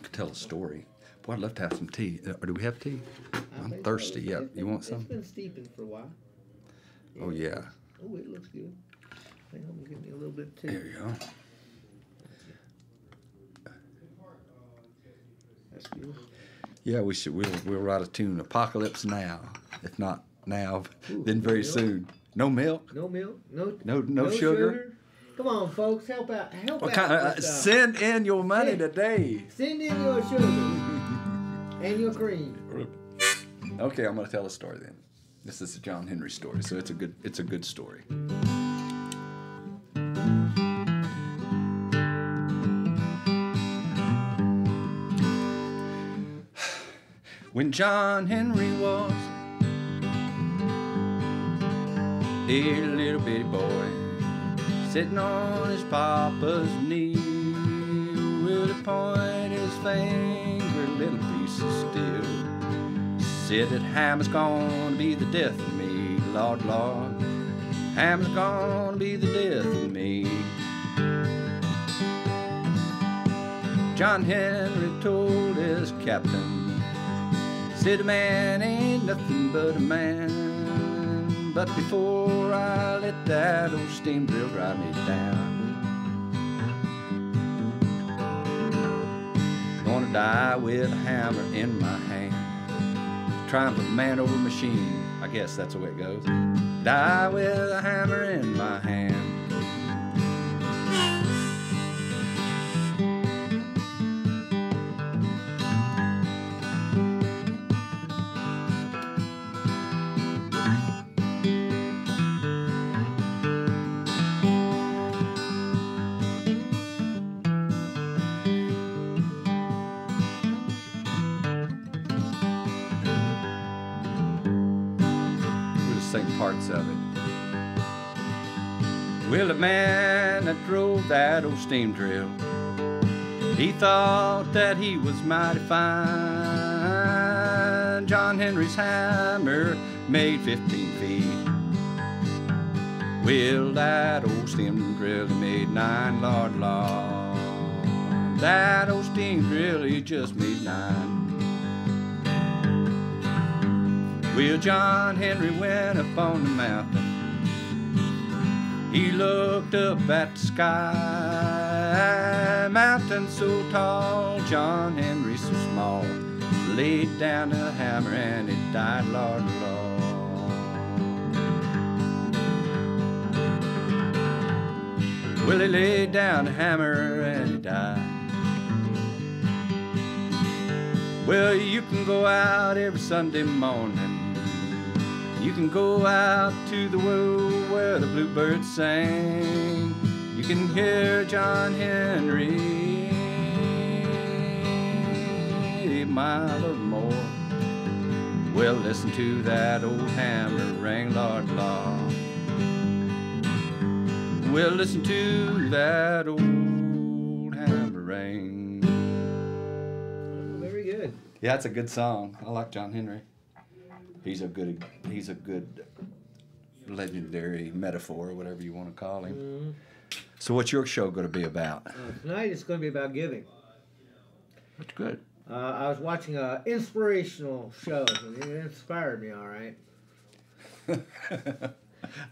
Could tell a story. Boy, I'd love to have some tea. Or do we have tea? I'm think thirsty. so. Yeah, It's you want some? It's been steeping for a while. Oh yeah. Oh, it looks good. Hang on, give me a little bit too. There you go. That's good. Yeah, we should. We'll write a tune. Apocalypse now. If not now, Ooh, then very milk? soon. No milk. No milk. No sugar. Come on, folks, help out. Help What out. kind? with, Send in your money today. Send in your sugar and your cream. Okay, I'm gonna tell a story then. This is a John Henry story, so it's a good story. When John Henry was a little bitty boy, sitting on his papa's knee, with a point his finger, a little piece of steel, said that hammer's gonna be the death of me, Lord, Lord, hammer's gonna be the death of me. John Henry told his captain, said a man ain't nothing but a man, but before I let that old steam drill ride me down, gonna die with a hammer in my hand, trying to put man over machine, I guess that's the way it goes, die with a hammer in my hand. Parts of it. Well, the man that drove that old steam drill, he thought that he was mighty fine. John Henry's hammer made 15 feet. Well, that old steam drill he made 9, Lord, Lord. That old steam drill he just made 9. Well, John Henry went up on the mountain. He looked up at the sky. Mountain so tall, John Henry so small. Laid down the hammer and it died, Lord, Lord. Well, he laid down the hammer and he died. Well, you can go out every Sunday morning. You can go out to the world where the bluebirds sing. You can hear John Henry a mile or more. Well, listen to that old hammer ring, Lord, Lord. Well, listen to that old hammer ring. Very good. Yeah, it's a good song. I like John Henry. He's a good legendary metaphor, whatever you want to call him. Mm-hmm. So what's your show going to be about? Tonight it's going to be about giving. That's good. I was watching an inspirational show, and it inspired me, all right.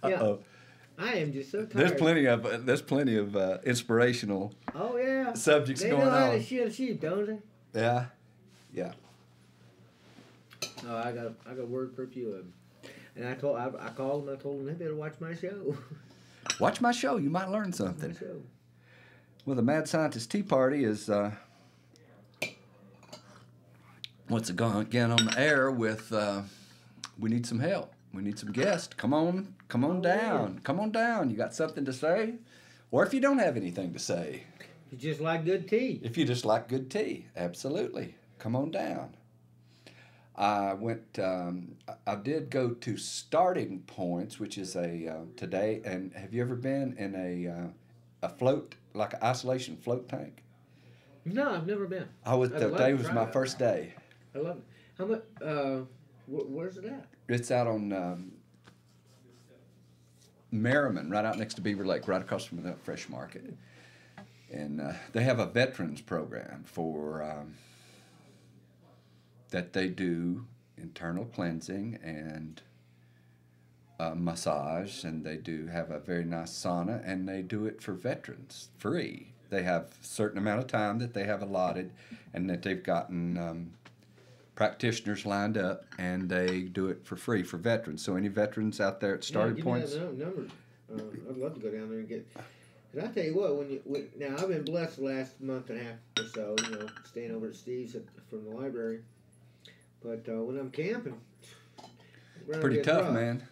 Uh-oh. I am just so tired. There's plenty of inspirational Oh yeah. subjects They going know how on. to shoot a sheep, don't they? Yeah. Yeah. No, I got word for a few of them. And I called them. I told them they better watch my show. Watch my show. You might learn something. My show. Well, the Mad Scientist Tea Party is once again on the air with we need some help. We need some guests. Come on down. Yeah. Come on down. You got something to say? Or if you don't have anything to say. You just like good tea. If you just like good tea, absolutely. Come on down. I went. I did go to Starting Points, which is today. And have you ever been in a float, like an isolation float tank? No, I've never been. Today was my first day. I love it. How much? Where's it at? It's out on Merriman, right out next to Beaver Lake, right across from the Fresh Market. And they have a veterans program for that they do internal cleansing and massage, and they do have a very nice sauna, and they do it for veterans free. They have a certain amount of time that they have allotted, and that they've gotten practitioners lined up, and they do it for free for veterans. So any veterans out there at Starting Points? Give me that number. I'd love to go down there and get. Cause I tell you what, now I've been blessed the last month and a half or so, staying over at Steve's from the library. But when I'm camping, pretty tough, man.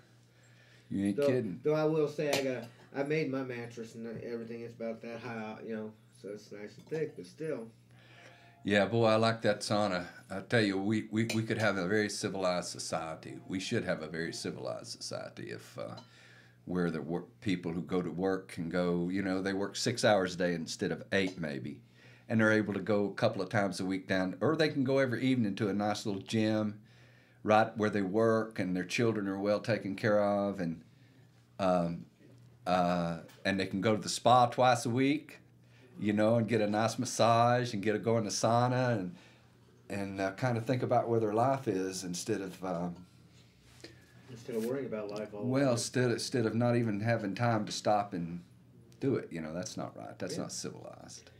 You ain't kidding. Though I will say I made my mattress and everything. It's about that high, so it's nice and thick, but still. Yeah, boy, I like that sauna. I tell you, we could have a very civilized society. We should have a very civilized society if where the people who go to work can go, they work 6 hours a day instead of 8 maybe, and they're able to go a couple of times a week down, or they can go every evening to a nice little gym right where they work, and their children are well taken care of, and they can go to the spa twice a week, and get a nice massage and go in the sauna and kind of think about where their life is instead of worrying about life all the well, time. instead of not even having time to stop and do it. That's not right. That's not civilized.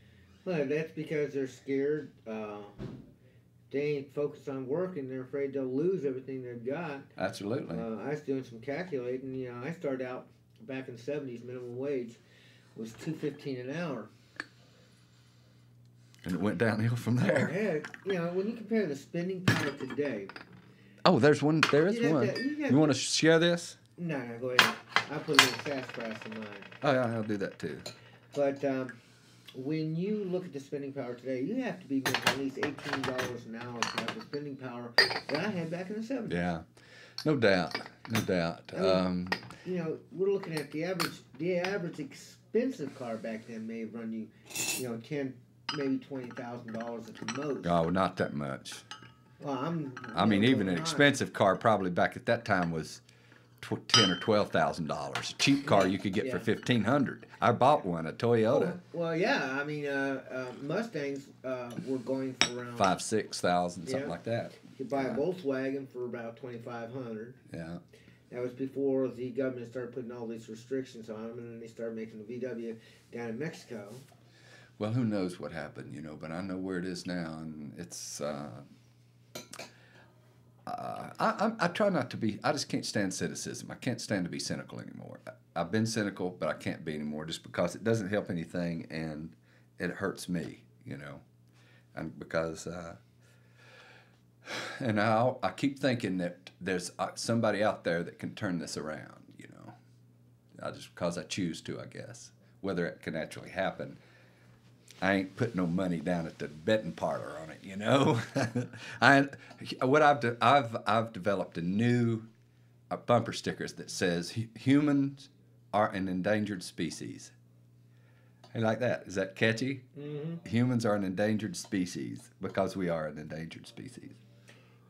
Well, that's because they're scared. They ain't focused on work, and they're afraid they'll lose everything they've got. Absolutely. I was doing some calculating. I started out back in the 70s. Minimum wage was $2.15 an hour. And it went downhill from there. Heck, when you compare the spending power today. Oh, there is one. You want to share this? No, go ahead. I put a little sassafras in mine. Oh, yeah, I'll do that too. But when you look at the spending power today, you have to be making at least $18 an hour to have the spending power that I had back in the 70s. Yeah, no doubt. We're looking at the average expensive car back then may have run you, $10,000, maybe $20,000 at the most. Oh, not that much. Well, even an expensive car probably back at that time was $10,000 or $12,000. A cheap car you could get for $1,500. I bought one, a Toyota. Well, yeah. Mustangs were going for around $5,000-6,000, something like that. You could buy a Volkswagen for about $2,500. Yeah. That was before the government started putting all these restrictions on them, and then they started making the VW down in Mexico. Well, who knows what happened, but I know where it is now, and it's. I try not to be. I just can't stand cynicism. I can't stand to be cynical anymore. I've been cynical, but I can't be anymore just because it doesn't help anything and it hurts me, and because. And I keep thinking that there's somebody out there that can turn this around, just because I choose to, I guess. Whether it can actually happen, I ain't putting no money down at the betting parlor on it, I've developed a new bumper stickers that says humans are an endangered species. I like that. Is that catchy? Mm-hmm. Humans are an endangered species because we are an endangered species.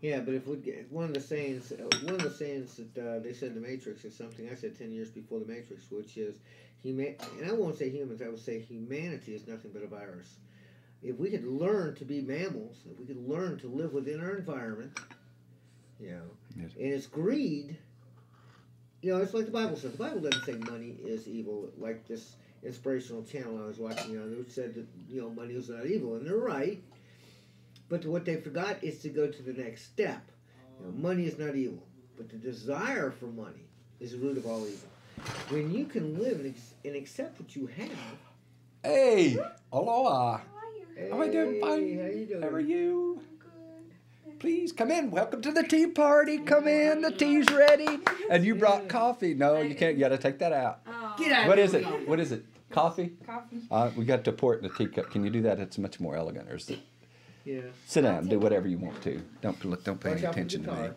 Yeah, but if we get one of the sayings that they said in the Matrix is something I said 10 years before the Matrix, which is and I won't say humans, I would say humanity is nothing but a virus. If we could learn to be mammals, if we could learn to live within our environment, yes. And it's greed. It's like the Bible says. The Bible doesn't say money is evil. Like this inspirational channel I was watching, they said that money is not evil, and they're right. But what they forgot is to go to the next step. Money is not evil, but the desire for money is the root of all evil. When you can live and accept what you have. Hey, aloha. How are you? Hey, How are you doing? Fine. How you doing? How are you? I'm good. please come in. Welcome to the tea party. Come in. The tea's ready. And you brought coffee. No, you can't. You got to take that out. Get out. What is it? What is it? Coffee? Coffee. We got to pour it in a teacup. Can you do that? It's much more elegant. Or is it? Yeah. Sit down. Do whatever you want to. Don't pay Watch any out for the attention to me. guitar.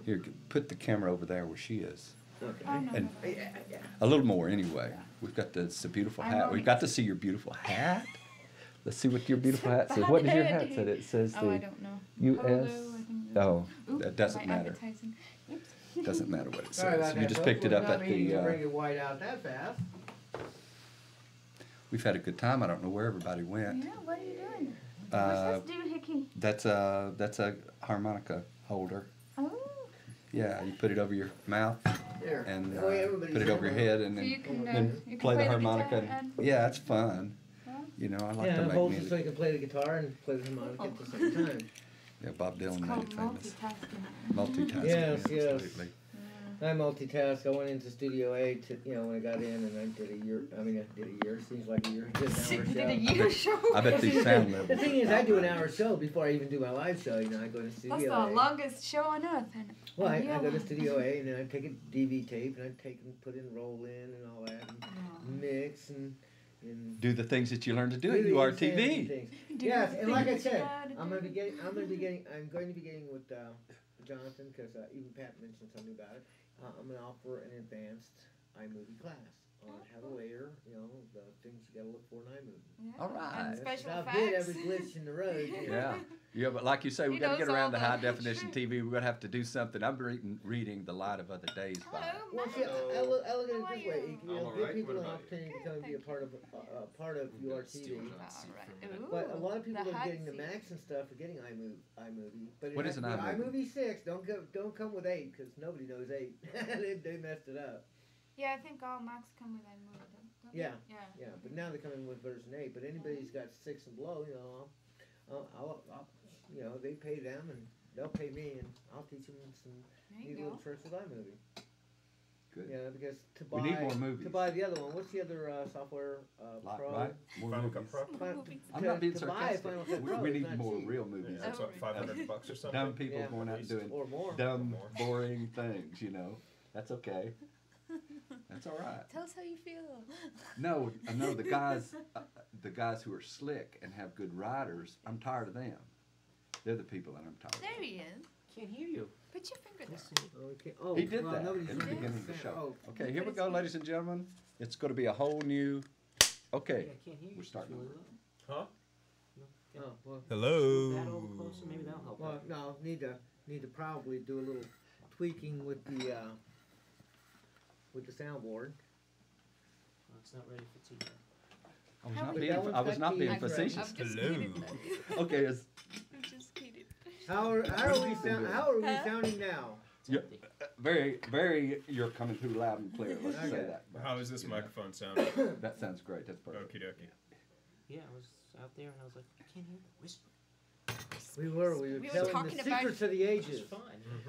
Here, put the camera over there where she is. Okay. Oh, no, And no. a little more anyway. We've got this beautiful hat. We've got to see your beautiful hat. Let's see what your beautiful hat says. What does your hat say? It says Oh, I the don't know. U.S. Polo, I think. Oh, Oop, that doesn't my matter. advertising. Oops. Doesn't matter what it Sorry about says. that, You just folks. picked it up Not at meaning to bring the. it white out that fast. We've had a good time. I don't know where everybody went. Yeah, what are you doing? Uh, What's this doohickey? That's a harmonica holder. Oh. Yeah, you put it over your mouth There. and That way everybody's put it over your in there. head and So then, you can, then you can play the guitar harmonica. and- Yeah, it's fun. Huh? You know, I like Yeah, to and make holds it music. so you can play the guitar and play the harmonica at the same time. Yeah, Bob Dylan It's made called it famous. multitasking. Multitasking. Yes, yes. Absolutely. I multitask. I went into Studio A to, when I got in, and I did a year. I mean, I did a year. Seems like a year. I did an hour Did show. a year show? I bet these sound The levels. thing is, I do an hour show before I even do my live show. I go to That's Studio the A. longest show on earth. And Well, I yeah. go to Studio A, and then I take a DV tape, and I take and put in roll in and all that, and mix and Do the things that you learn to do at the insanity URTV. things. Do Yes, the and like I things you said, gotta I'm going to do. be getting with Jonathan, because even Pat mentioned something about it. I'm going to offer an advanced iMovie class on how to layer, the things you got to look for in iMovie. Yeah. All right. And special I've hit effects. every glitch in the road. Yeah, but like you say, we He got to knows get around all the the high definition TV. We're gonna have to do something. I'm reading The Light of Other Days by. Hello, Well, Matt. see, I look at How it are this way. you? You I'm give alright. people What an about opportunity to come and be a part of your TV. All right. Ooh, But a lot of people the that are hot getting the seat. Macs and stuff are getting iMovie. But it What has is to an be iMovie? iMovie 6. Don't come with 8, because nobody knows 8. they messed it up. Yeah, I think all Macs come with iMovie. don't they? Yeah. Yeah. Yeah, but now they're coming with version 8. But anybody who's got 6 and below, I'll they pay them and they'll pay me, and I'll teach them some There neat you little go. tricks with iMovie. Good. Yeah, because to We buy need more movies. to buy the other one. What's the other software? Pro. Right? More Final movies. Cut Pro? Movies. I'm not being to buy sarcastic. Final Cut We, Pro we is need not more cheap. real movies. Yeah, it's what, $500 or something? Dumb people Yeah. going out and doing Or more. dumb, More. boring things. That's okay. That's all right. Tell us how you feel. No, the guys who are slick and have good riders. I'm tired of them. They're the people that I'm tired of. There he is. Can't hear you. Put your finger there. Okay. Oh, He did well, that nobody's in the doing beginning of the that. show. Oh, Okay, here we go, ladies and gentlemen. It's going to be a whole new. Okay, I can't hear you. we're starting It's over. really Huh? oh, well, low. Hello. That over closer, maybe that'll help. well, no, need to probably do a little tweaking with the soundboard. Oh, it's not ready for TV. I was How not we- being, That one's I was got not being keys, right? facetious. I'm just Hello. kidding. Okay, it's I'm just kidding. How are we sounding now? yeah, very, very. You're coming through loud and clear. Let's say Okay. that. How is this You know, microphone sounding? That sounds great. That's perfect. Okie dokie. Yeah, I was out there and I was like, I can't hear the whisper. We were We were telling talking the about- secrets of the It's ages, fine.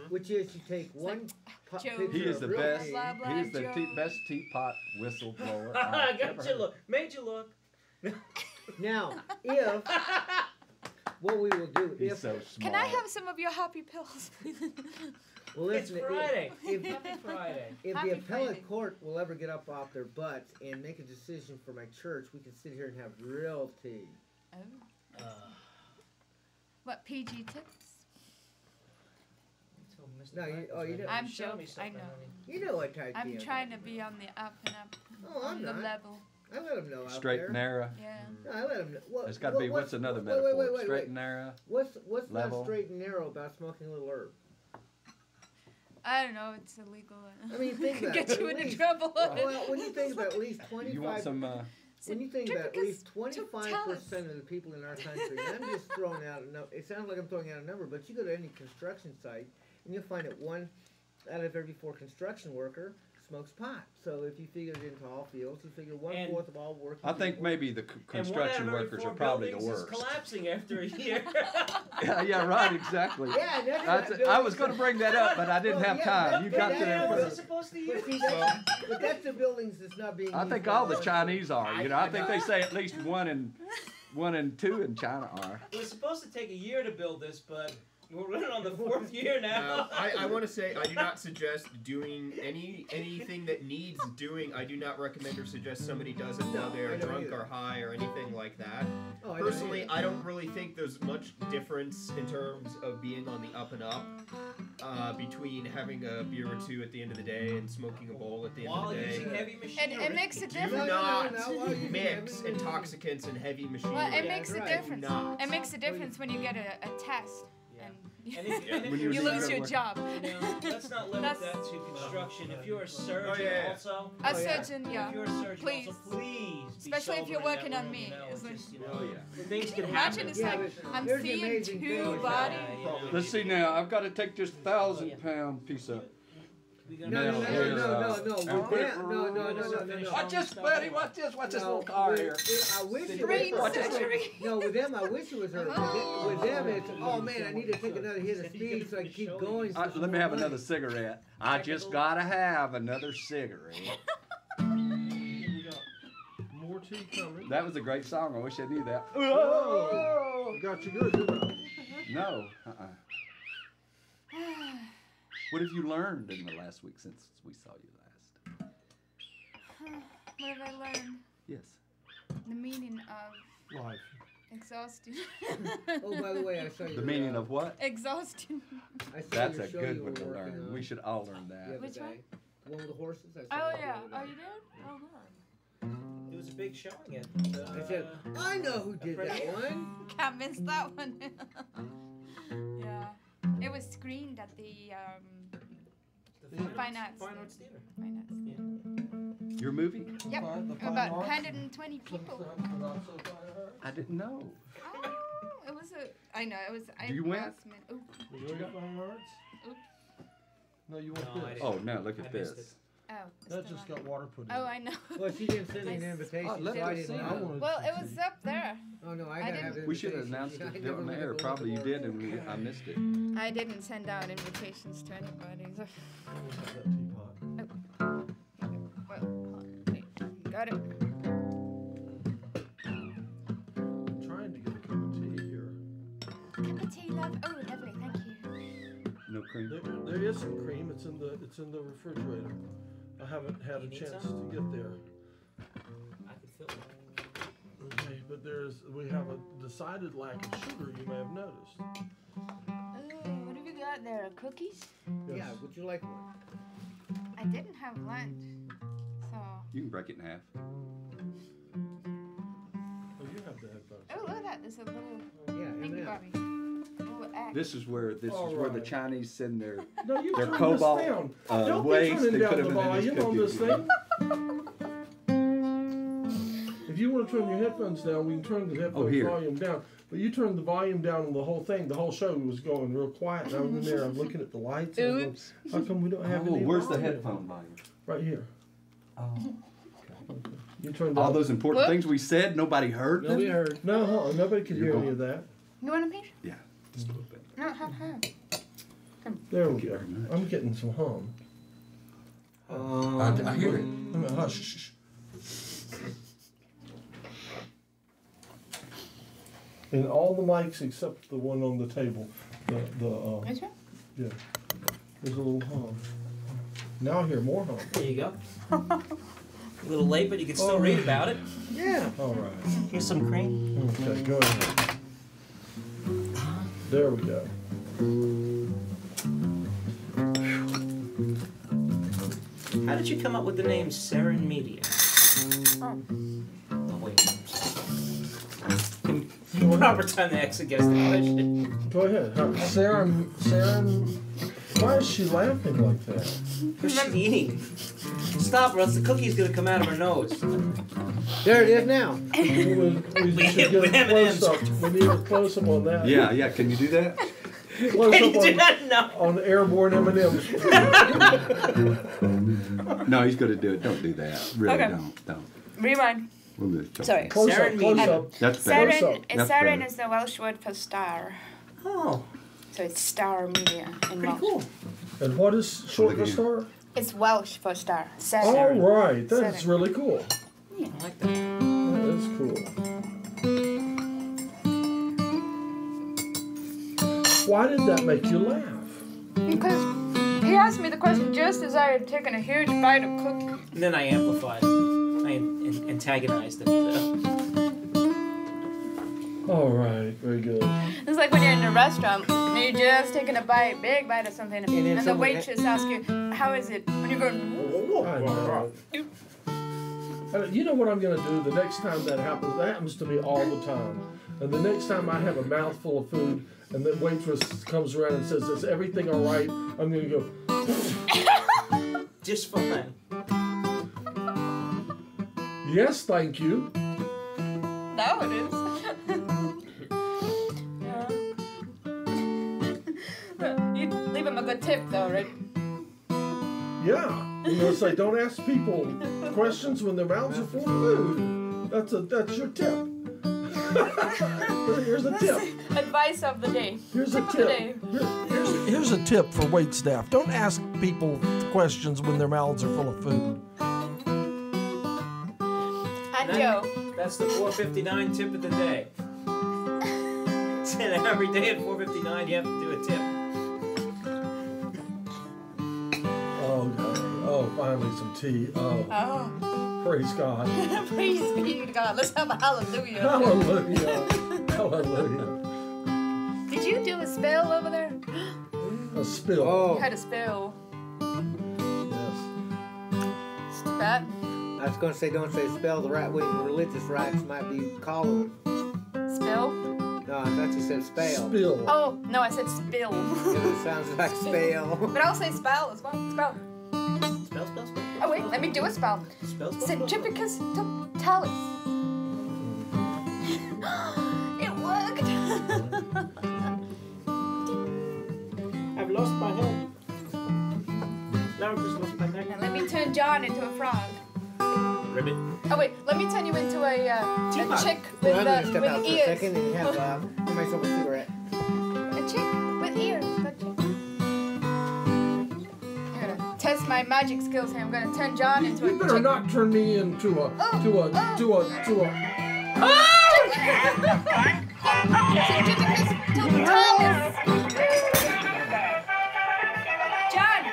which is you take one Joe. picture He is of the real best. tea. Blah, blah, He is the Joe. best teapot whistleblower. I I've ever got you heard. look. Made you look. Now, if what we will do, He's if so smart. Can I have some of your happy pills? well, It's listen, if- Friday. if, Happy Friday. if Happy the appellate Friday. court will ever get up off their butts and make a decision for my church, we can sit here and have real tea. Oh. What, PG tips? Until Mr. No, you- Black oh, was you ready don't- to I'm show joking, me I something, know. honey. You know what type I'm tea trying to be on the up and up. Oh, on I'm the not. level. I let them know out Straight there. and narrow. Yeah. No, I let them know. What, There's got to be what's another wait, metaphor? Wait, Straight and narrow. What's Level. not straight and narrow about smoking a little herb? I don't know, it's illegal. I mean, think Could about it. get you At into least- trouble. Well, when you think about at least You want 25, some? when you think about at least Certificates to 25% of the people in our country, and I'm just throwing out a number. It sounds like I'm throwing out a number, but you go to any construction site and you'll find that 1 out of every 4 construction worker smokes pot. So if you figure it into all fields, you figure 1/4 of all working. I think people- maybe the construction and 1 out of workers every are 4 probably the buildings worst. is collapsing after a year. Yeah, right, exactly. Yeah, I was going to bring that up, but I didn't have time. You got but there How was it first. supposed to But, use? see, but that's the buildings that's not being. I used think by all the one- Chinese are. I think they say at least 1 in 1 and 2 in China are. It was supposed to take a year to build this, but we're running on the 4th year now. I want to say I do not suggest doing anything that needs doing. I do not recommend or suggest somebody does it while they're drunk or high or anything like that. Personally, I don't really think there's much difference in terms of being on the up and up between having a beer or two at the end of the day and smoking a bowl at the end of the day. Using heavy machinery. It makes a Do difference. not mix intoxicants and heavy machinery. Well, it makes a difference. Not. It makes a difference when you get a test. And if When You you're lose your work. job. you know, let's not limit that to construction. If you're a surgeon also, A surgeon, if yeah. you're a surgeon Please. also, please be Especially if you're sober in working that on room, me. you know, It's like- just, you know, Oh, yeah. things can Imagine happen. it's Yeah, like, but I'm there's seeing amazing 2 things. bodies. You know, Let's see now. I've got to take this 1,000-pound piece of. we No, gotta- no, no, Here, no, no, and no. put it Yeah, no, no, no, no, no. Watch this, buddy. Watch this. Watch this No, little car with- here. I wish it Green was. surgery. No, with them, I wish it was her. With them, it's, oh man, I need to take another hit of speed so I can keep going. Let me have another cigarette. I just gotta have another cigarette. We got more tea coming. That was a great song. I wish I knew that. Whoa! Got you good, didn't I? No. What have you learned in the last week since we saw you last? What have I learned? Yes. The meaning of Life. exhaustion. Oh, by the way, I saw you. The meaning of what? Exhaustion. I saw That's your a show good you one to were working learn. on We should all learn the that. other Which day. one? The one with the horses. I saw Oh that the yeah. other Oh, day. you did? Oh god. It was a big showing at. I said, I know who did that one. Can't miss that one. Yeah. It was screened at the Fine Arts. Fine Arts Theater. Fine Arts. Your movie? Yep. About 120 people. I didn't know. Oh, it was a. I know it was. Do you win? Ooh. You going to Fine Arts? Oops. No, you want No, I this. didn't. Oh, now look I at missed this. Oh. it's That still just on. got water put in Oh, it. I know. Well, she didn't send me an invitation, Oh, let so I us didn't see. I know. wanted Well, to it was see. up there. Oh no, I I gotta have didn't- an We should have invitation. announced I it never on the look air. at the Probably you board. did, and I missed it. I didn't send out invitations to anybody. So. That teapot. Well, hold on, wait. Got it. I'm trying to get a cup of tea here. Cup of tea, love. Oh, lovely. Thank you. No cream. There is some cream. It's in the refrigerator. I haven't had a You need chance some? to get there. I could feel it. Okay, but we have a decided lack of sugar. You may have noticed. Oh, what have you got there? Cookies? Yeah, Yes. would you like one? I didn't have lunch, so. You can break it in half. Oh, you have the headphones. Oh, look at that. There's a little Yeah, thingy M&M. Bobby. Little egg. This is where the Alright. Chinese send their No, you They're turn cobalt, this down. Don't waste. be turning They put down the them in this volume on this cookie. thing. If you want to turn your headphones down, we can turn the headphones here. volume down. But you turned the volume down on the whole thing. The whole show was going real quiet. And I was in there. I'm looking at the lights. And I'm going, Oops. how come we don't have Oh, any? where's the volume? headphone volume? Right here. Oh. You turned All down. those important Whoop. things we said, nobody heard them? Nobody heard. No, nobody could You're hear any going. of that. You want a piece? Yeah, just a little bit. No, have. There we Thank you go. very much. I'm getting some hum. I hear it. Hush. Shh, shh. And all the mics except the one on the table. This one? Yeah. There's a little hum. Now I hear more hum. There you go. A little late, but you can still read about it. Yeah. All right. Here's some cream. Okay, go ahead. There we go. How did you come up with the name Seren Media? Oh. Oh, wait. Proper time to actually guess the question. Go ahead. Sarah, why is she laughing like that? Because she's eating. Stop, or else the cookie's going to come out of her nose. There it is now. We should get a close up. We need a close up on that. Yeah, can you do that? Close Can up you do that? No. on airborne M&Ms. No, he's going to do it. Don't do that. Really, Okay. don't. Rewind. We'll do it. Sorry. Close up, Saren close media. up. That's better. Close up. That's Saren better. is the Welsh word for star. Oh, So it's star media in pretty Welsh. cool. And what is short for Look at star? It's Welsh for star. All Saren. right, that's Saren. really cool. I like that. That is cool. Why did that make you laugh? Because he asked me the question just as I had taken a huge bite of cookie. And then I amplified it. I antagonized it. All right, very good. It's like when you're in a restaurant and you're just taking a big bite of something, then and the someone- waitress asks you, "How is it?" When you're going, I know it. You know what I'm going to do the next time that happens to me all the time. And the next time I have a mouthful of food and the waitress comes around and says, "Is everything all right?" I'm going to go, Just fine. "Yes, thank you." "No, it is." You leave him a good tip, though, right? Yeah. Say, don't ask people questions when their mouths are full of food. That's your tip. Here's a tip. Advice of the day. Here's a Tip of the day. tip. Here's a tip for wait staff. Don't ask people questions when their mouths are full of food. And Joe. That's the 4:59 tip of the day. And every day at 4:59 you have to do a tip. Oh, finally some tea. Oh, praise God. Praise be to God. Let's have a hallelujah. Hallelujah. Hallelujah. Did you do a spell over there? A spill. Oh, You had a spell. Yes. It's too bad. I was going to say, don't say spell the right way. Religious rights might be calling. Spill? No, I thought you said spell. Spill. Oh, no, I said spill. It sounds like spell. But I'll say spell as well. Spell. Spell, spell, spell. Oh, wait, let me do a spell. Spell, spell, spell. Centripicus totalis. It worked. I've lost my head. Now I've just lost my neck. Now let me turn John into a frog. Ribbit. Oh, wait, let me turn you into a chick Well, with, I'm going to step out for a ears. second and have myself a cigarette. A chick with ears. That chick. I'm gonna test my magic skills here. I'm gonna turn John into a You better chick. not turn me into a Centripicus totalis. John.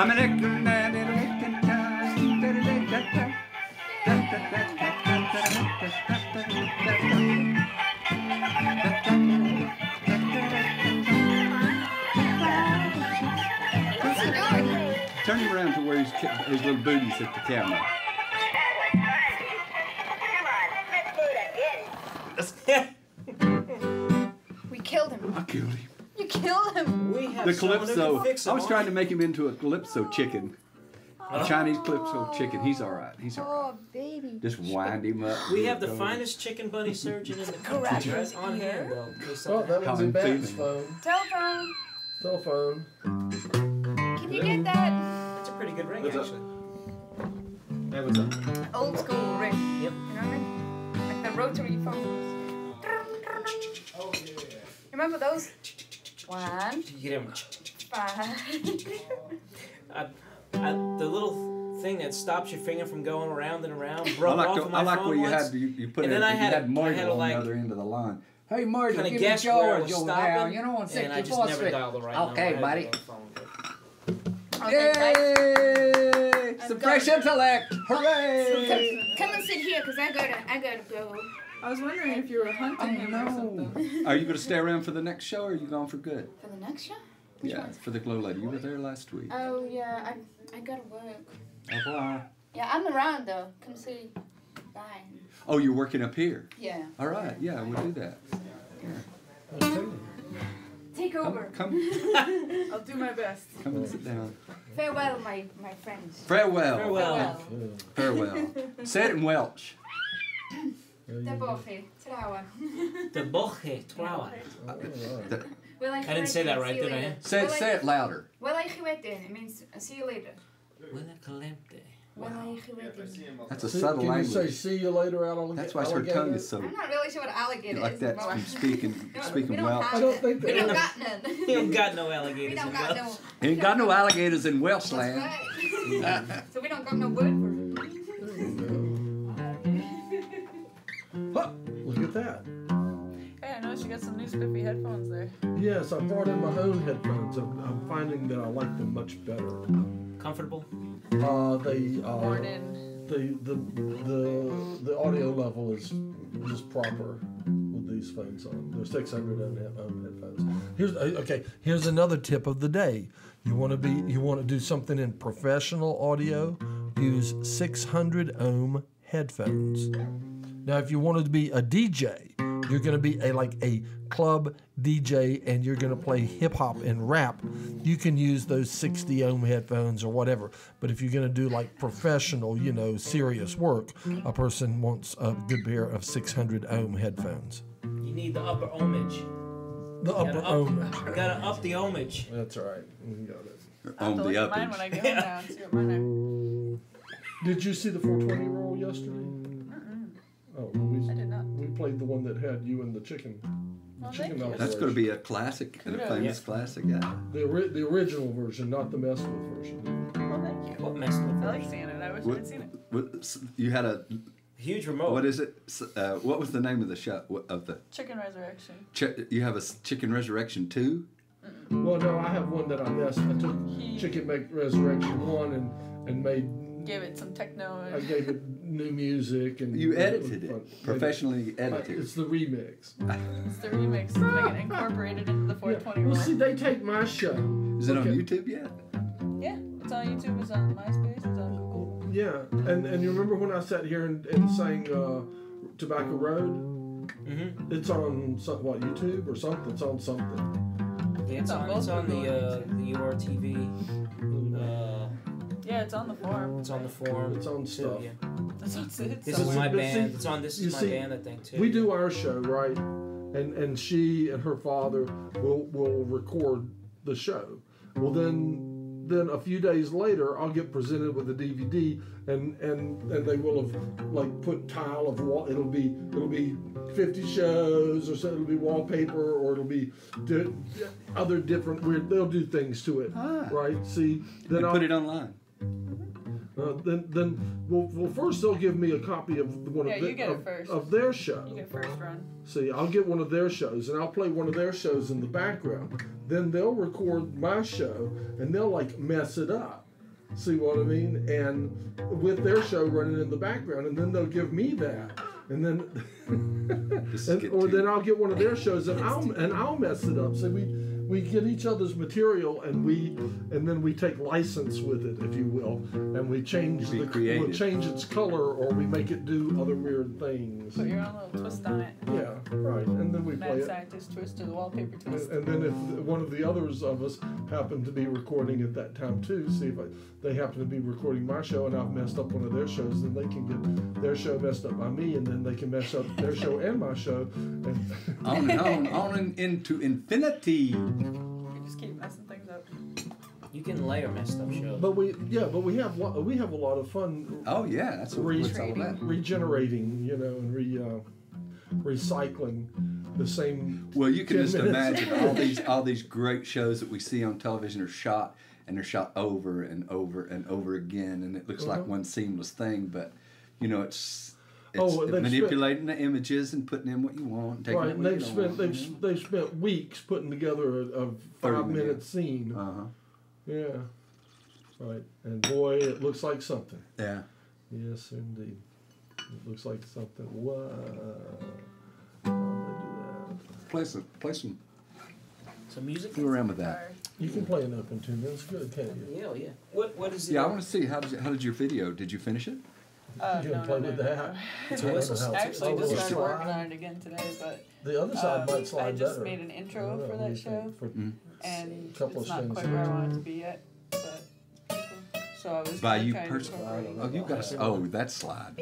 I'm an What's he doing? Turn him around to where his little booty's at the camera. We killed him. I killed him. You killed him. We have The someone who calypso. can fix I was him, trying to make him into a calypso chicken. A Chinese calypso chicken. He's all right. He's all right. Oh, baby. Just wind him up. We have the finest chicken bunny surgeon in the country Correct. right on hand, though. in case Oh, something that was Common in Bab's feeling. phone. Telephone. Telephone. Can you get that? That's a pretty good ring, What's up? actually. Hey, what's up? Old school ring. Yep. You know what I mean? Like the rotary phones. Remember those? 1, You get him. 5. The little thing that stops your finger from going around and around I broke like, off of my I like phone where you once. had you put And it. then I You had had to Marshall on like the other end of the line. Hey, Marshall, Kinda give me guess where I George was over stopping, there. You know, on and I just 64th never Street. dialed the right number. Okay, I had buddy. it on the phone, but- Okay, guys. Yay! Some fresh intellect! Hooray! Come and sit here, cause I gotta go. I was wondering if you were hunting him or something. Are you going to stay around for the next show, or are you going for good? For the next show? Which Yeah, one? for the Glow Lady. You were there last week. Oh yeah, I gotta work. Au revoir. Yeah, I'm around though. Come see. Bye. Oh, you're working up here? Yeah. All right, yeah, we'll do that. Take over. Come, I'll do my best. come and sit down. Farewell, my friends. Farewell. Farewell. Farewell. Say it in Welsh. De boche, trouwen. The boche, trouwen. Will I I didn't say that right, did I? Say it louder. Will I geweten? It means see you later. Willa calamte. That's a See, subtle can language. you say "see you later" alligator? That's why her tongue is so I'm not really sure what alligator like is. that from speaking Welsh. I don't think We that don't got none. We don't got no We alligators don't in got Welsh. no. Ain't got no alligators in That's Welshland. right. So we don't got no wood for it. Huh, look at that. Hey, I noticed you got some new spiffy headphones there. Yes, I brought in my own headphones. I'm finding that I like them much better. Comfortable? Worn in. The audio level is just proper with these phones on. They're 600 ohm headphones. Here's another tip of the day. You want to do something in professional audio, use 600 ohm headphones. Now, if you wanted to be a DJ, you're going to be a club DJ and you're going to play hip hop and rap, you can use those 60 ohm headphones or whatever. But if you're going to do professional, serious work, a person wants a good pair of 600 ohm headphones. You need the upper ohmage. The upper ohm. You gotta up the ohmage. That's all right. You got it. I'll have to look at mine when I get home now and see what mine are. Did you see the 420 roll yesterday? Oh, I did not. we played the one that had you and the chicken. Well, thank you. That's going to be a classic, a famous classic, yeah. The original version, not the messed with version. Well, thank you. What messed with I like seeing it. I wish I'd seen it. You had a huge remote. What is it? What was the name of the show? Of the Chicken Resurrection. you have a Chicken Resurrection 2? Well, no, I have one that I messed. I took Chicken Resurrection 1 and made. Gave it some techno. I gave it new music and. You edited it. Professionally edited. It's the remix. It's the remix. Like it incorporated into the 420 Well, roll. see, they take my show. Is it on YouTube yet? Yeah, it's on YouTube. It's on MySpace. It's on Google. Yeah, and you remember when I sat here and sang Tobacco Road? Mm-hmm. It's on YouTube or something. It's on something. Yeah, it's on the URTV. Yeah, it's on the forum. It's on the forum. It's on too, stuff. yeah. This This is my But band. see, It's on. This you is my see, band. I think too. We do our show, right? And she and her father will record the show. Well, then a few days later, I'll get presented with a DVD, and they will have put tile of wall. It'll be 50 shows, or so it'll be wallpaper, or it'll be other different weird. They'll do things to it, right? See, then I'll put it online. Well, first they'll give me a copy of of their show. You get first run. See, I'll get one of their shows, and I'll play one of their shows in the background. Then they'll record my show, and they'll mess it up. See what I mean? And with their show running in the background, and then they'll give me that, and then then I'll get one of their shows, and I'll mess it up. So we get each other's material, and then we take license with it, if you will, and we change we'll change its color, or we make it do other weird things. Put your own little twist on it. Yeah, right. And then we play Mad it. scientist twist or the wallpaper twist. And then if one of the others of us happen to be recording at that time too, see if they happen to be recording my show and I've messed up one of their shows, then they can get their show messed up by me, and then they can mess up their show and my show. And on and into infinity. You just keep messing things up. You can layer messed up shows. But we have a lot of fun. Oh yeah, that's what it's all about. Regenerating, and recycling the same. Well, you can just 10 minutes. imagine all these great shows that we see on television are shot, and they're shot over and over and over again, and it looks like one seamless thing, but it's manipulating the images and putting in what you want. And taking right, what they've you spent don't want, they've spent weeks putting together a 5-minute scene. Yeah, right, and boy, it looks like something. Yeah. Yes, indeed. It looks like something. Wow. How do they do that? Play some music. Go around with that. You can play an open tune. That's good, can't you? Yeah. What is it? Yeah, I want to see how did your video? Did you finish it? You can play with that. It's a whistle. Actually, just started working on it again today, but the other side might slide I just better. made an intro for that show, and it's couple of not quite where I want it to be yet. But so I was By you trying to personally? incorporate Oh, you got that slide.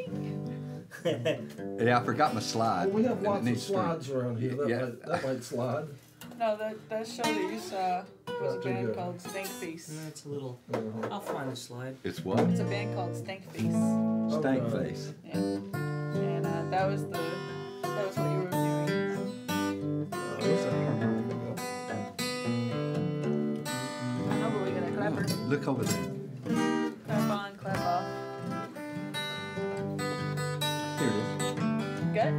Yeah, I forgot my slide. Well, we have lots of slides around here. That might slide. No, that show that you saw was Not a too band good. called Stank Face. That's a little. I'll find the slide. It's what? It's a band called Stank Face. Stank no. face. Yeah. And that was what you were reviewing. What's that harmonica go? I know, but we got a clapper. Look over there. Clap on, clap off. Here it is. Good?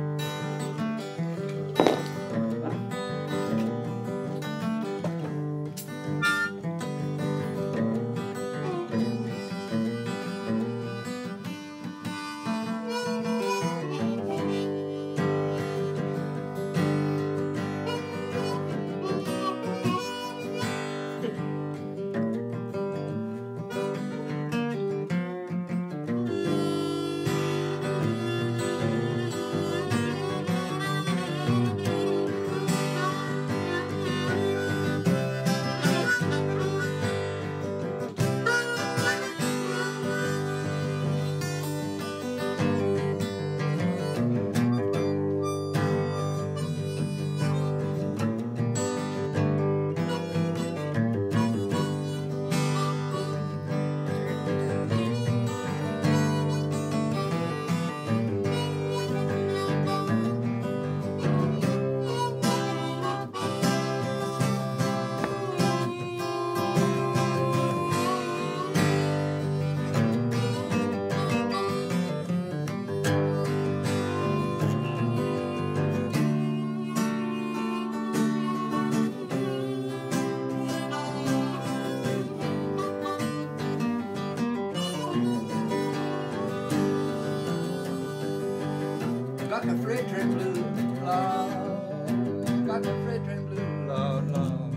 Got the freight train blue, Lord. Got the freight train blue, Lord, Lord.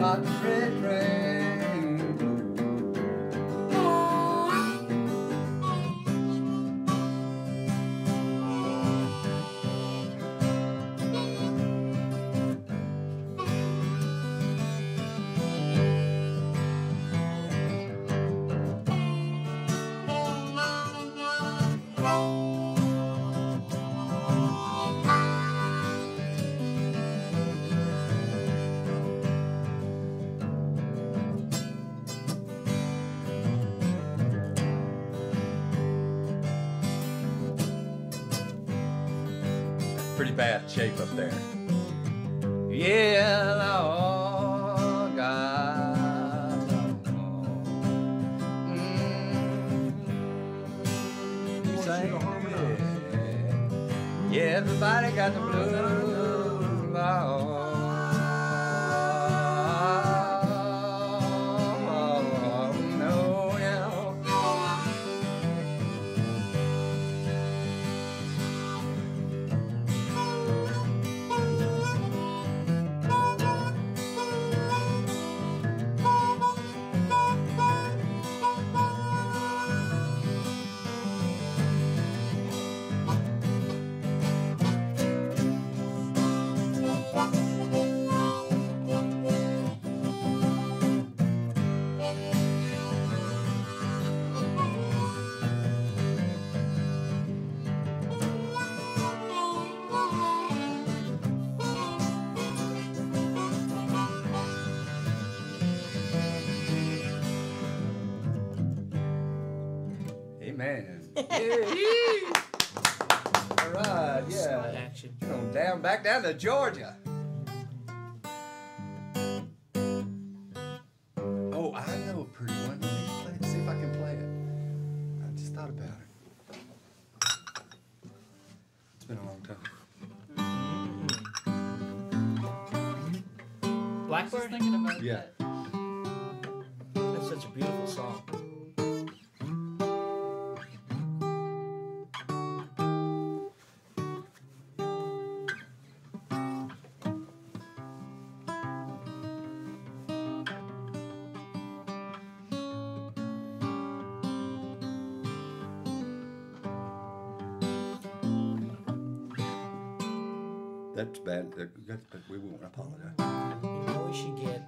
Got the freight train blue. Pretty bad shape up there. Yeah, Lord God. You sing it. Yeah, everybody got the blues, Lord. No, yeah. Amen. Yeah. All right, yeah. Action. Down, back down to Georgia. Oh, I know a pretty one. Let me play it, see if I can play it. I just thought about it. It's been a long time. Blackbird? Thinking about Yeah. That's such a beautiful song. That's bad. But we won't apologize. You know, we should get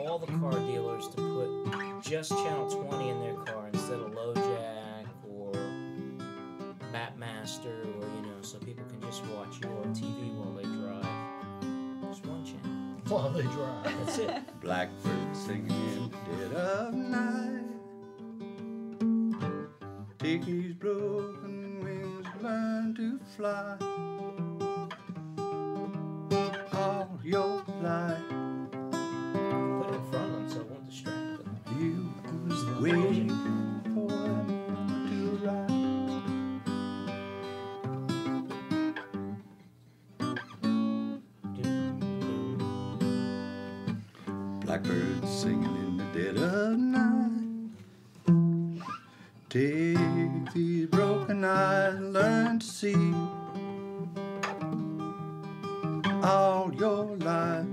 all the car dealers to put just channel 20 in their car instead of low jack or Batmaster, or so people can just while they dry. That's it. Blackbird singing in the dead of night. Take these broken wings, learn to fly. All your life, Put it in front of them so it won't distract them. you was waiting for them to arrive. Blackbird singing in the dead of night. Take these broken eyes and learn to see. All your life,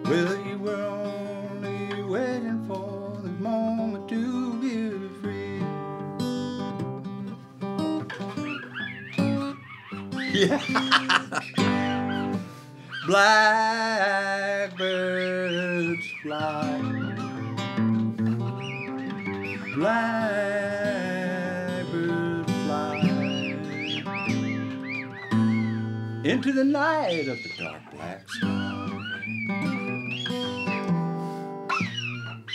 well, you were only waiting for the moment to be free. Yeah. Blackbirds fly. Blackbirds fly into the night of the dark black sky.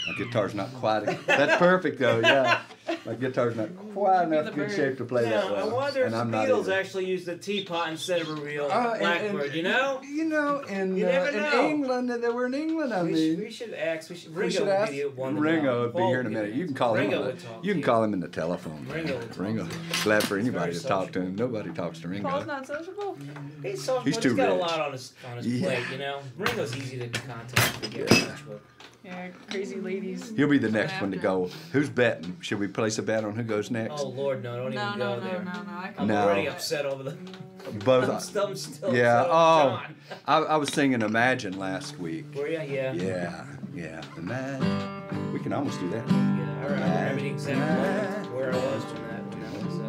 My guitar's not quite. That's perfect though. Yeah, my guitar's not quite enough good shape to play that well. I wonder if and the I'm not Beatles either. actually used a teapot instead of a real And- blackbird. You know? You know, in You never know. England, they were in England. I We mean, should ask. we Ringo should would ask. be the one to Ringo know. will be Paul here in a would minute. be You can call Ringo him. would talk You to can call him in the telephone. Ringo would talk Ringo. to you. Glad for anybody very to talk to sociable. him. Nobody talks to Ringo. Paul's not sociable. He's social, He's but too he's got a rich. lot on his Yeah. plate. You know, Ringo's easy to contact and get in touch with. Yeah, crazy ladies. He'll be the next one to go. Who's betting? Should we place a bet on who goes next? Oh Lord, no! Don't even go there. No, I I'm No. already upset over the. Both. I'm still Yeah. upset Oh, over John. I was singing Imagine last week. Were you? Yeah. Yeah. Imagine. We can almost do that. Yeah, I remember the exact moment where I was when that was a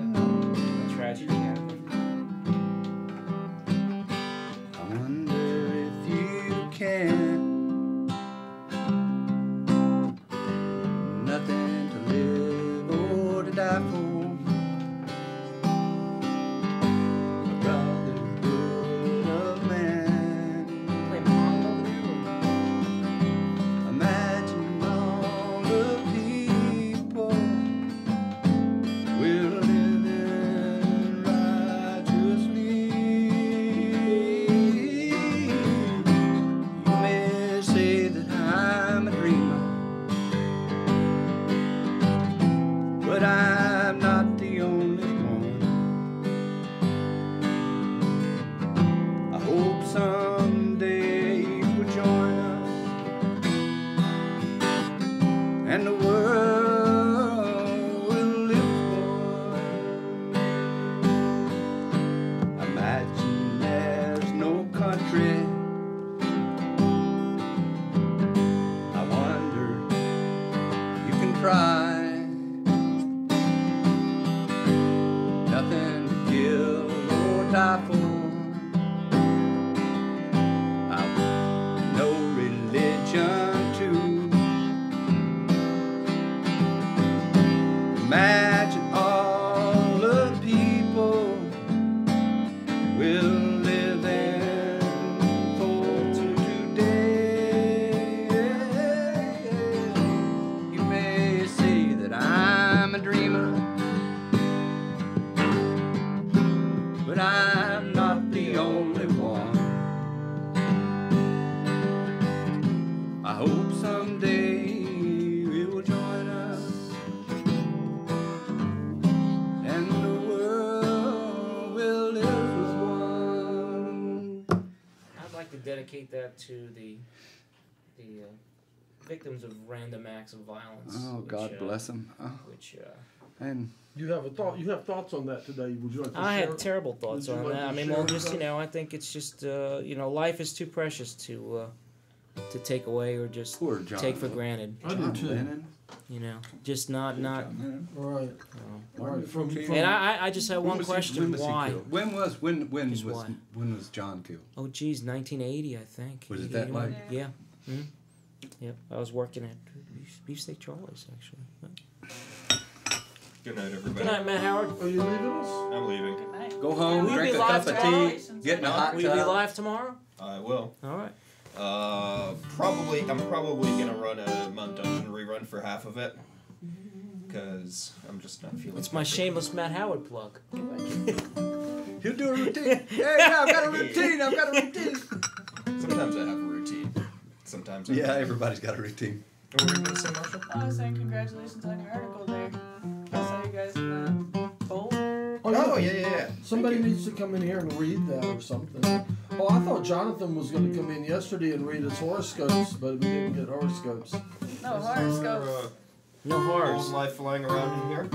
tragedy happened. I wonder if you can. Nothing to live or to die for. A brotherhood of man. Play Pong over Imagine all the people will live righteously. You may say that I'm a dreamer, but I'm not the only one. I hope someday you will join us, and the world will live for. Imagine there's no country. I wonder, you can try. Nothing to kill or die for. I've no religion too. Imagine all the people will live in for today. You may say that I'm a dreamer, but I'm not the only one. I hope someday we will join us, and the world will live as one. I'd like to dedicate that to the victims of random acts of violence. Oh, which, God bless them. Which And You have a thought. You have thoughts on that today. Would you like to I share? had terrible thoughts Would you on like that. to I mean, share well, with just us? I think it's just life is too precious to take away or just poor John. take for granted. I do too. Lennon. You know, just not. All right. All right. From And I just had one question: When was he why? killed? When Just why? was John killed? Oh, geez, 1980, I think. Was it 80, that 81. late? Yeah. Yep. I was working at Beefsteak Charlie's actually. Good night, everybody. Good night, Matt Howard. Are you leaving us? I'm leaving. Go home, Will you drink be a live cup of tomorrow? tea, get in a hot Will you be tub. live tomorrow? I will. All right. I'm probably gonna run a Mount Dungeon rerun for half of it. Because I'm just not feeling It's my shameless Matt Howard plug. He'll do a routine. Yeah, I've got a routine. Sometimes I have a routine. Sometimes I Yeah, everybody's got a routine. What were you gonna say, Marshall? I was saying congratulations on your article there. I saw you guys in the bowl. Oh, yeah. Somebody needs to come in here and read that or something. Oh, I thought Jonathan was going to come in yesterday and read his horoscopes, but we didn't get horoscopes. No, horoscopes. No horrors. Life flying around in here.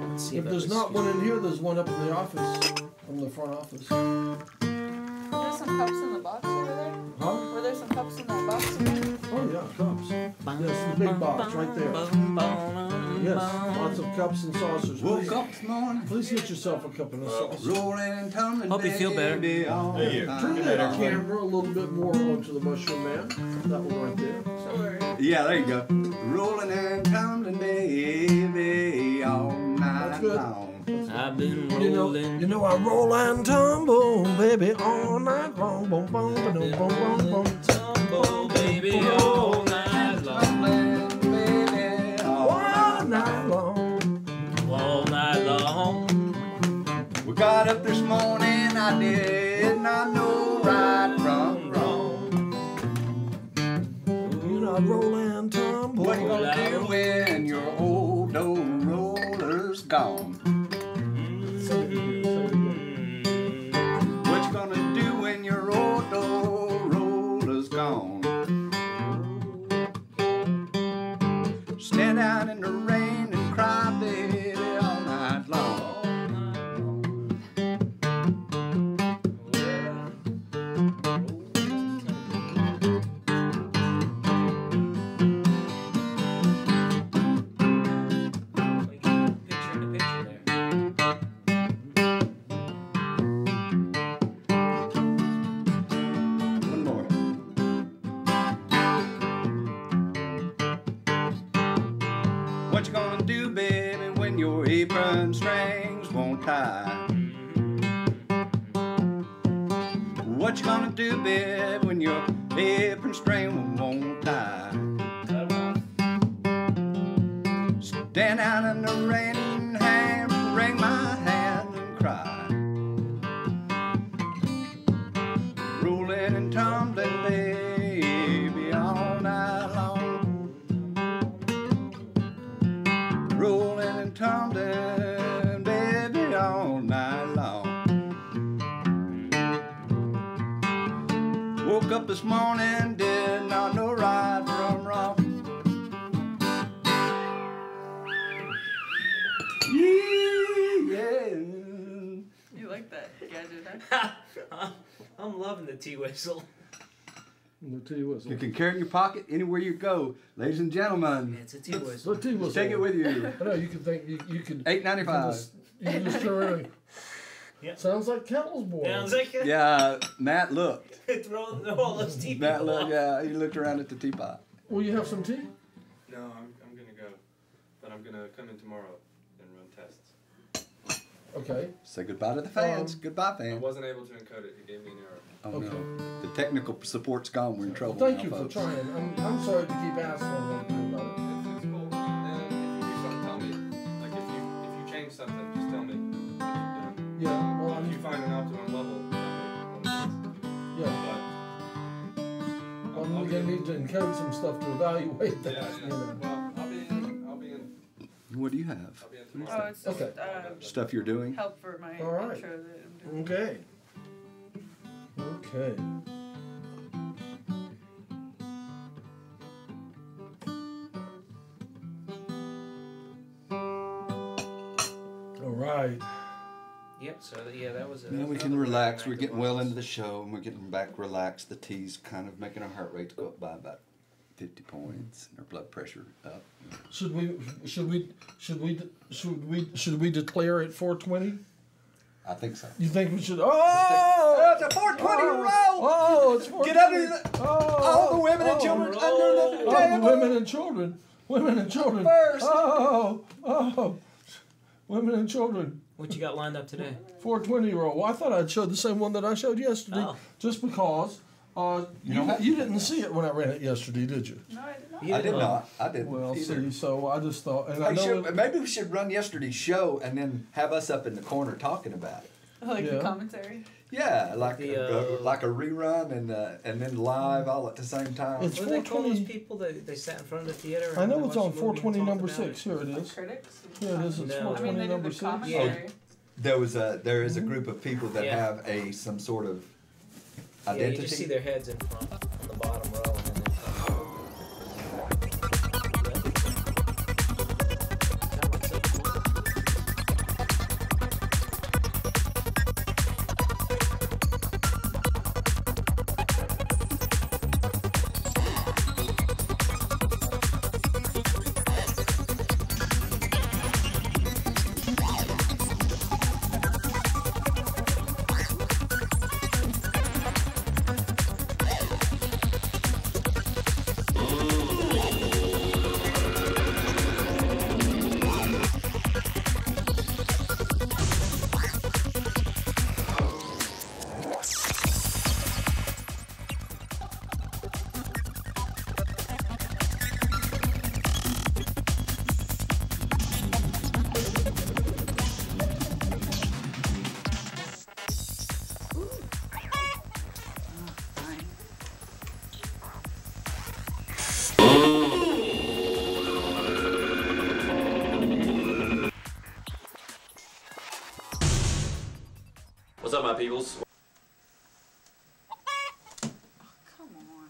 Let's see If there's not one in here, there's one up in the office, from the front office. There's some cups in the box over there. Huh? Were there some cups in that box over there? Oh, yeah, cups. Yes, the big box right there. Yes, lots of cups and saucers. Woke up this morning, Please get yourself a cup and a saucer. rolling and tumbling. Hope you feel better. baby, all Hey, you. the Turn time. that camera a little bit more onto the mushroom man. That one right there. Sure. Yeah, there you go. Rolling and tumbling, baby, all night That's good. long. I've been You know I roll and tumble, baby, all night long. Boom, boom, boom, boom, boom, boom. Tumble, baby, all night long. Tumbling, baby, All night long. All night long. We got up this morning, I did not know right from wrong. You know I roll and tumble. What you gonna do when your old roller's gone? What you gonna do when your old roller's gone? Stand out in the rain and cry, baby, all night long. One more. What you gonna do, baby, when your apron strings won't tie? What you gonna do, baby, when your apron string won't tie? Stand out in the rain and wring my hand and cry. Rolling and tumbling, baby, all night long. Rolling and tumbling, baby, all night long. Woke up this morning, did not know right from wrong. Yeah. You like that gadget, huh? I'm loving the tea whistle. The tea whistle. You can carry it in your pocket anywhere you go, ladies and gentlemen. It's a tea whistle. The tea whistle. Take it with you. I know you can think you can. $8.95. You can just turn around. Yep. Sounds like Kettle's boy. Sounds like Yeah, Matt looked. throw all those tea Matt people looked. off. Yeah, he looked around at the teapot. Will you have some tea? No, I'm gonna go, but I'm gonna come in tomorrow and run tests. Okay. Say goodbye to the fans. Goodbye, I fans. wasn't able to encode it. It gave me an error. Oh Okay. no, the technical support's gone. We're in trouble. Thank now, you for folks. trying. I'm sorry to keep asking about it. It's cool. And if you do something, tell me. Like if you change something, just tell me what you've done. Yeah. Well, If you find an optimum level, tell me. yeah. But I'm gonna need to encode some stuff to evaluate that. yeah. You know. Well, I'll be in. What do you have? I'll be in Oh, tomorrow. it's just Okay. Stuff you're doing? help for my All right. intro that I'm doing. Okay. Okay. All right. Yep. So that was. Now we can relax. We're getting well into the show, and we're getting back relaxed. The tea's kind of making our heart rate go up by about 50 points, and our blood pressure up. Should we declare it 420? I think so. You think we should? Oh! It's a 420 roll! Oh, it's 420. Get under the, all the women and children under the Oh, the table. women and children. Women and children. First. Oh. Women and children. What you got lined up today? 420 roll. Well, I thought I'd show the same one that I showed yesterday, Oh. just because you didn't see it when I ran it yesterday, did you? No, I did not. You I did didn't. not. I didn't. Well, either. see, so I just thought, and I know Maybe we should run yesterday's show and then have us up in the corner talking about it. Like the Yeah. commentary. Yeah, like The, like a rerun and then live all at the same time. It's What do they call those 420. people that they sat in front of the theater? I and know they it's watched on the movie and 420 talked number about 6. it? Here it Like is. critics. Here it is. It's No. I 420 mean, they number did the 6. commentary. There is a group of people that Yeah. have some sort of Yeah, identity. you just see their heads in front on the bottom row, and then they come. What's up, my peoples? Come on.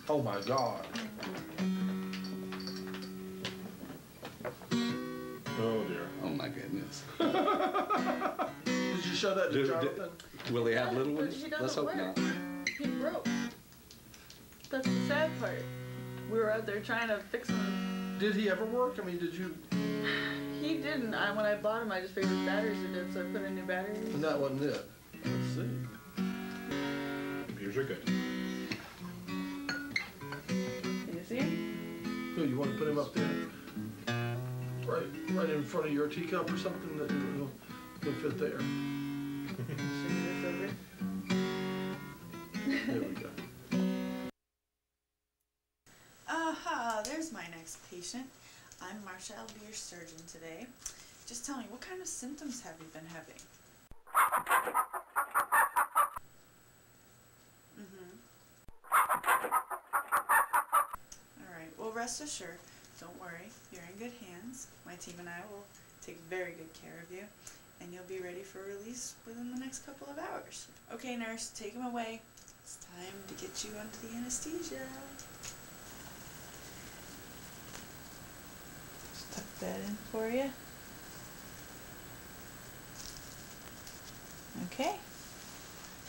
Oh my God. Oh dear. Oh my goodness. Did you show that to Jonathan? Will they have little But ones? he doesn't Let's hope work. not. He broke. That's the sad part. We were out there trying to fix him. Did he ever work? I mean, did you? He didn't. When I bought him, I just figured his batteries are dead, so I put in new batteries. And that wasn't it. Let's see. Computers are good. Can you see him? Good. You want to put him up there? Right in front of your teacup or something that will fit there. See this over? There we go. Aha, there's my next patient. I'm Marsha. I'll be your surgeon today. Just tell me, what kind of symptoms have you been having? Alright, well rest assured, don't worry, you're in good hands. My team and I will take very good care of you, and you'll be ready for release within the next couple of hours. Okay nurse, take him away. It's time to get you under the anesthesia. Just tuck that in for you. Okay,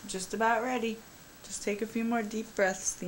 just about ready. Just take a few more deep breaths.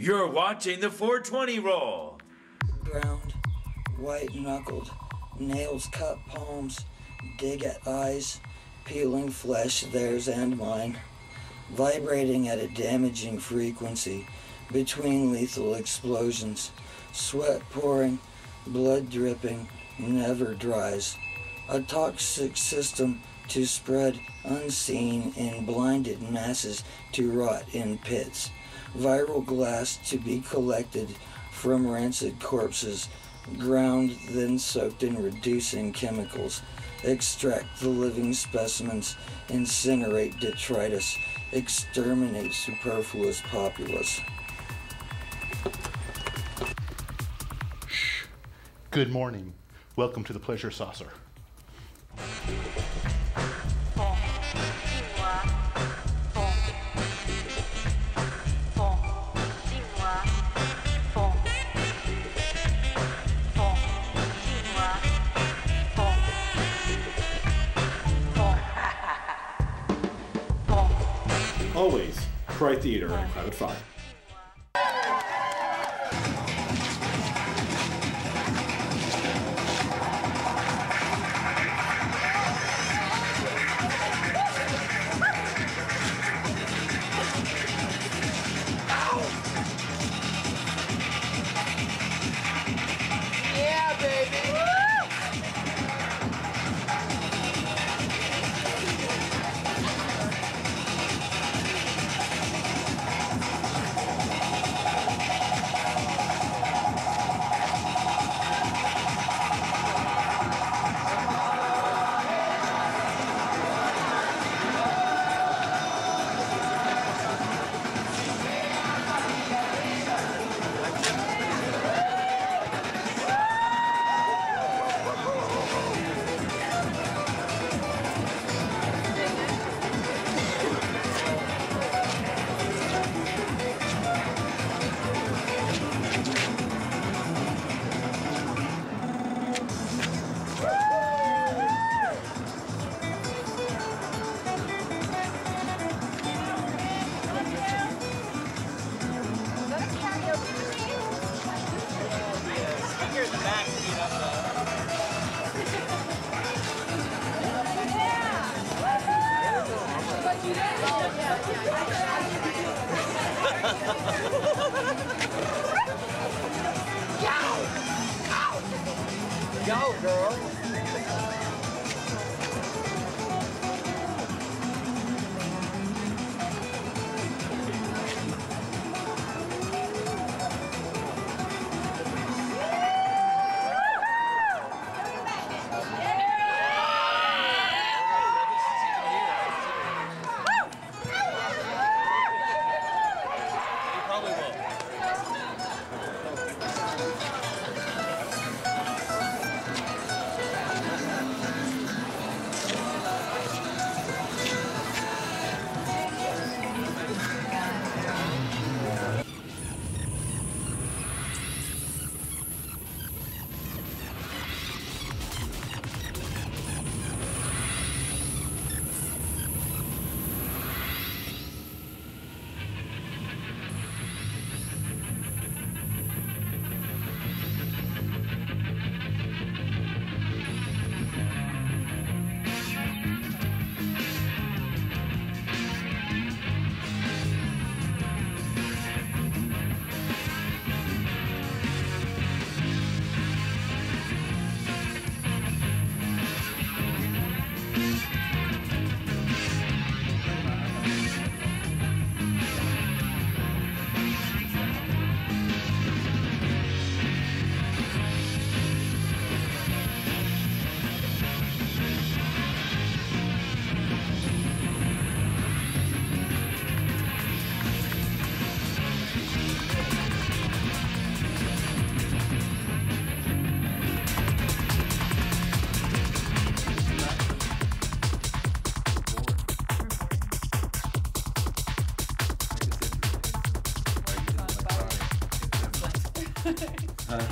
You're watching the 420 roll. Ground, white-knuckled, nails cut palms, dig at eyes, peeling flesh, theirs and mine, vibrating at a damaging frequency between lethal explosions, sweat pouring, blood dripping, never dries. A toxic system to spread unseen in blinded masses to rot in pits. Viral glass to be collected from rancid corpses, ground then soaked in reducing chemicals. Extract the living specimens, incinerate detritus, exterminate superfluous populace. Good morning. Welcome to the Pleasure Saucer. Always Cry Theater and Crowded Fire. Yeah, baby! Go, girl.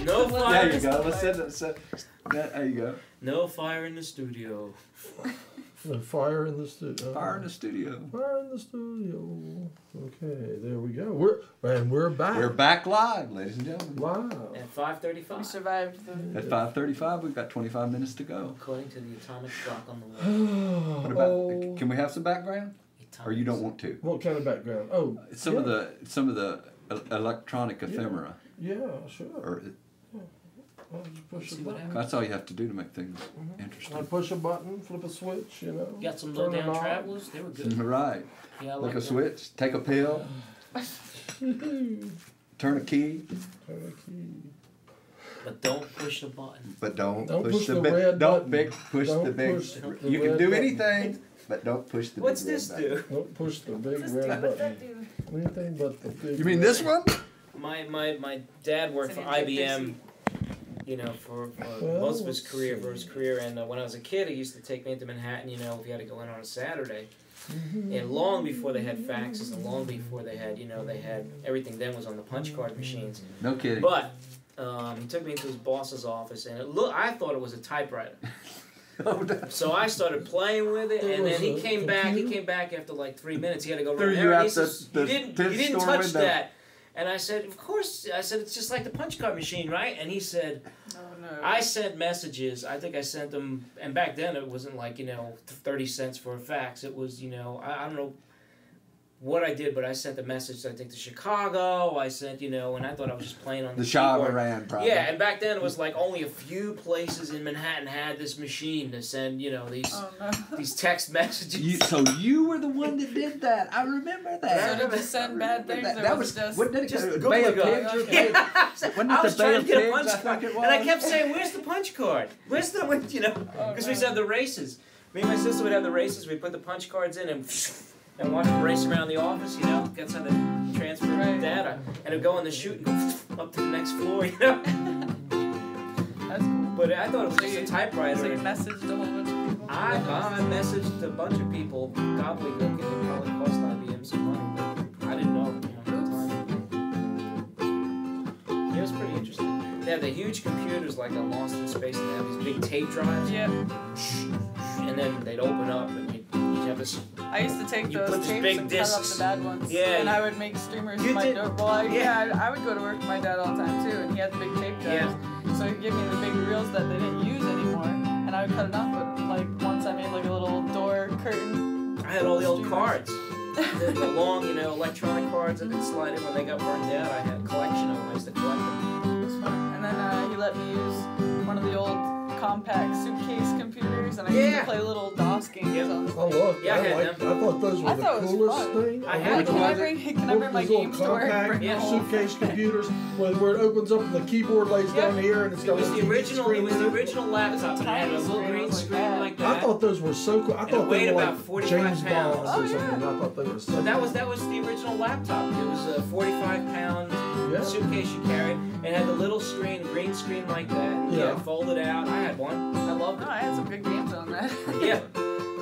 No fire. There you go. Let's send it. There you go. No fire in the studio. The fire in the studio. Fire in the studio. Fire in the studio. Okay, there we go. We're back. We're back live, ladies and gentlemen. Wow. At 5:35. We survived the. At 5:35, we've got 25 minutes to go. According to the atomic clock on the wall. What about? Can we have some background? Or you don't want to? What kind of background? Oh, some of the electronic ephemera. Yeah, sure. Or, I'll just push a button. that's all you have to do to make things interesting. I push a button, flip a switch, you know. Got some turn low it down on. travelers. They were good. Right. Yeah, I Lick like a them. switch, take a pill, turn a key. Turn a key. But don't push the button. But don't Don't push the red big. Don't button. push Don't the big. push the You can red do button. anything, but don't push the What's big this red button. do? Don't push the big red button. Anything but the big. You mean this one? My dad worked for IBM, you know, for most of his career. And when I was a kid, he used to take me into Manhattan, you know, if you had to go in on a Saturday. And long before they had faxes, and long before they had, you know, they had everything then was on the punch card machines. No kidding. But he took me into his boss's office, and I thought it was a typewriter. So I started playing with it, and then he came back. He came back after like 3 minutes. He had to go Threw run you there. out He says, the "You didn't store touch window." that." And I said, "Of course." I said, "It's just like the punch card machine, right?" And he said, Oh no. I sent messages. I think I sent them, and back then it wasn't like, you know, 30 cents for a fax. It was, you know, I don't know what I did, but I sent a message, I think, to Chicago. I sent, you know, and I thought I was just playing on the keyboard. Shavaran, probably. Yeah, and back then it was like only a few places in Manhattan had this machine to send, you know, these text messages. So you were the one that did that. I remember that. So did you send bad things? That was just what did it just go? Google Bay of it. Pigs? Okay. Wasn't I it was the Bay trying of to get a Pigs? punch I card, think it and I was? kept saying, "Where's the punch card? Where's the?" You know, because we used to have the races. Me and my sister would have the races. We'd put the punch cards in and watch them race around the office. You know, that's how they transfer data, and it'd go on the chute and go up to the next floor. You know. That's cool. But I thought it was just a typewriter. So you messaged a whole bunch of people? I messaged a bunch of people. Gobbledygook, and it probably cost IBM some money, but I didn't know, you know, at the time. It was pretty interesting. They have the huge computers like on Lost in Space, and they have these big tape drives. Yeah. And then they'd open up, and you'd have this. I used to take You put those this tapes big and cut up discs. the bad ones. Yeah, And you- I would make streamers You in my did- door. Well, I yeah. would go to work with my dad all the time too, and he had the big tape drives. So he'd give me the big reels that they didn't use anymore, and I would cut it up. But like once I made like a little door curtain. I had all the old cards. The long, you know, electronic cards that they'd slide in when they got burned out. I had a collection of them. I used to collect them. It was fun. And then he let me use one of the old compact suitcase computers, and I used to play little DOS games on. Oh look, Yeah, I I had thought those were I the thought it was coolest fun. thing. I had Can I bring my Those little games to work? compact Yeah. suitcase computers where it opens up and the keyboard lays down here and it's It got was a the TV original. It screen was in the it. original laptop, and it had a little green screen like that. I thought those were so cool. I And thought it weighed they were about like 45 James pounds. Bond Oh, or something. I thought they were so But that was the original laptop. It was a 45-pound Yeah. suitcase you carried. It had the little screen, green screen like that. And Yeah. it folded out. I had one. I loved it. I had some good games on that. Yeah.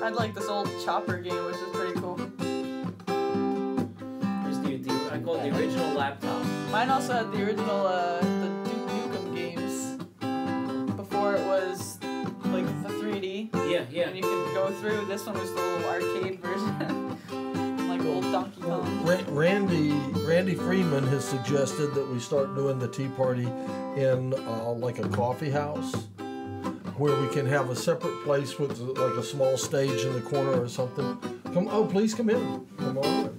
I had like this old chopper game, which is pretty cool. I call it the original laptop. Mine also had the original the Duke Nukem games before it was like the 3D. Yeah, yeah. And you could go through. This one was the little arcade version, like old Donkey Kong. Randy Freeman has suggested that we start doing the tea party in like a coffee house where we can have a separate place with like a small stage in the corner or something. Please come in. Come on in.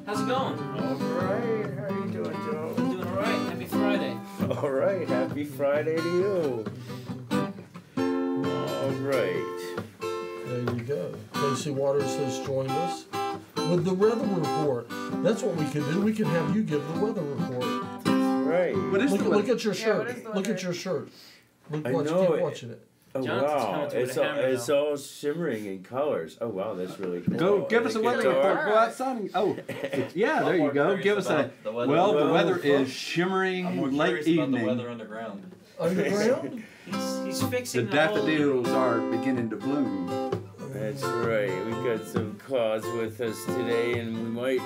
How's it going? All right. How you doing, Joe? I'm doing all right. Happy Friday. All right. Happy Friday to you. All right. There you go. Casey Waters has joined us with the weather report. That's what we can do. We can have you give the weather report. Right. Look at your Yeah, shirt. what is the Look weather? at your shirt. I Keep know it. watching it. Oh Jonathan's wow! coming to it It's with a hammer it's now. all shimmering in colors. Oh wow, that's really cool. Go give us a weather report. Go outside. Yeah, there you go. Give us a. Well, the weather is shimmering late evening. underground. Underground? He's The fixing the daffodils are beginning to bloom. That's right. We got some clouds with us today, and we might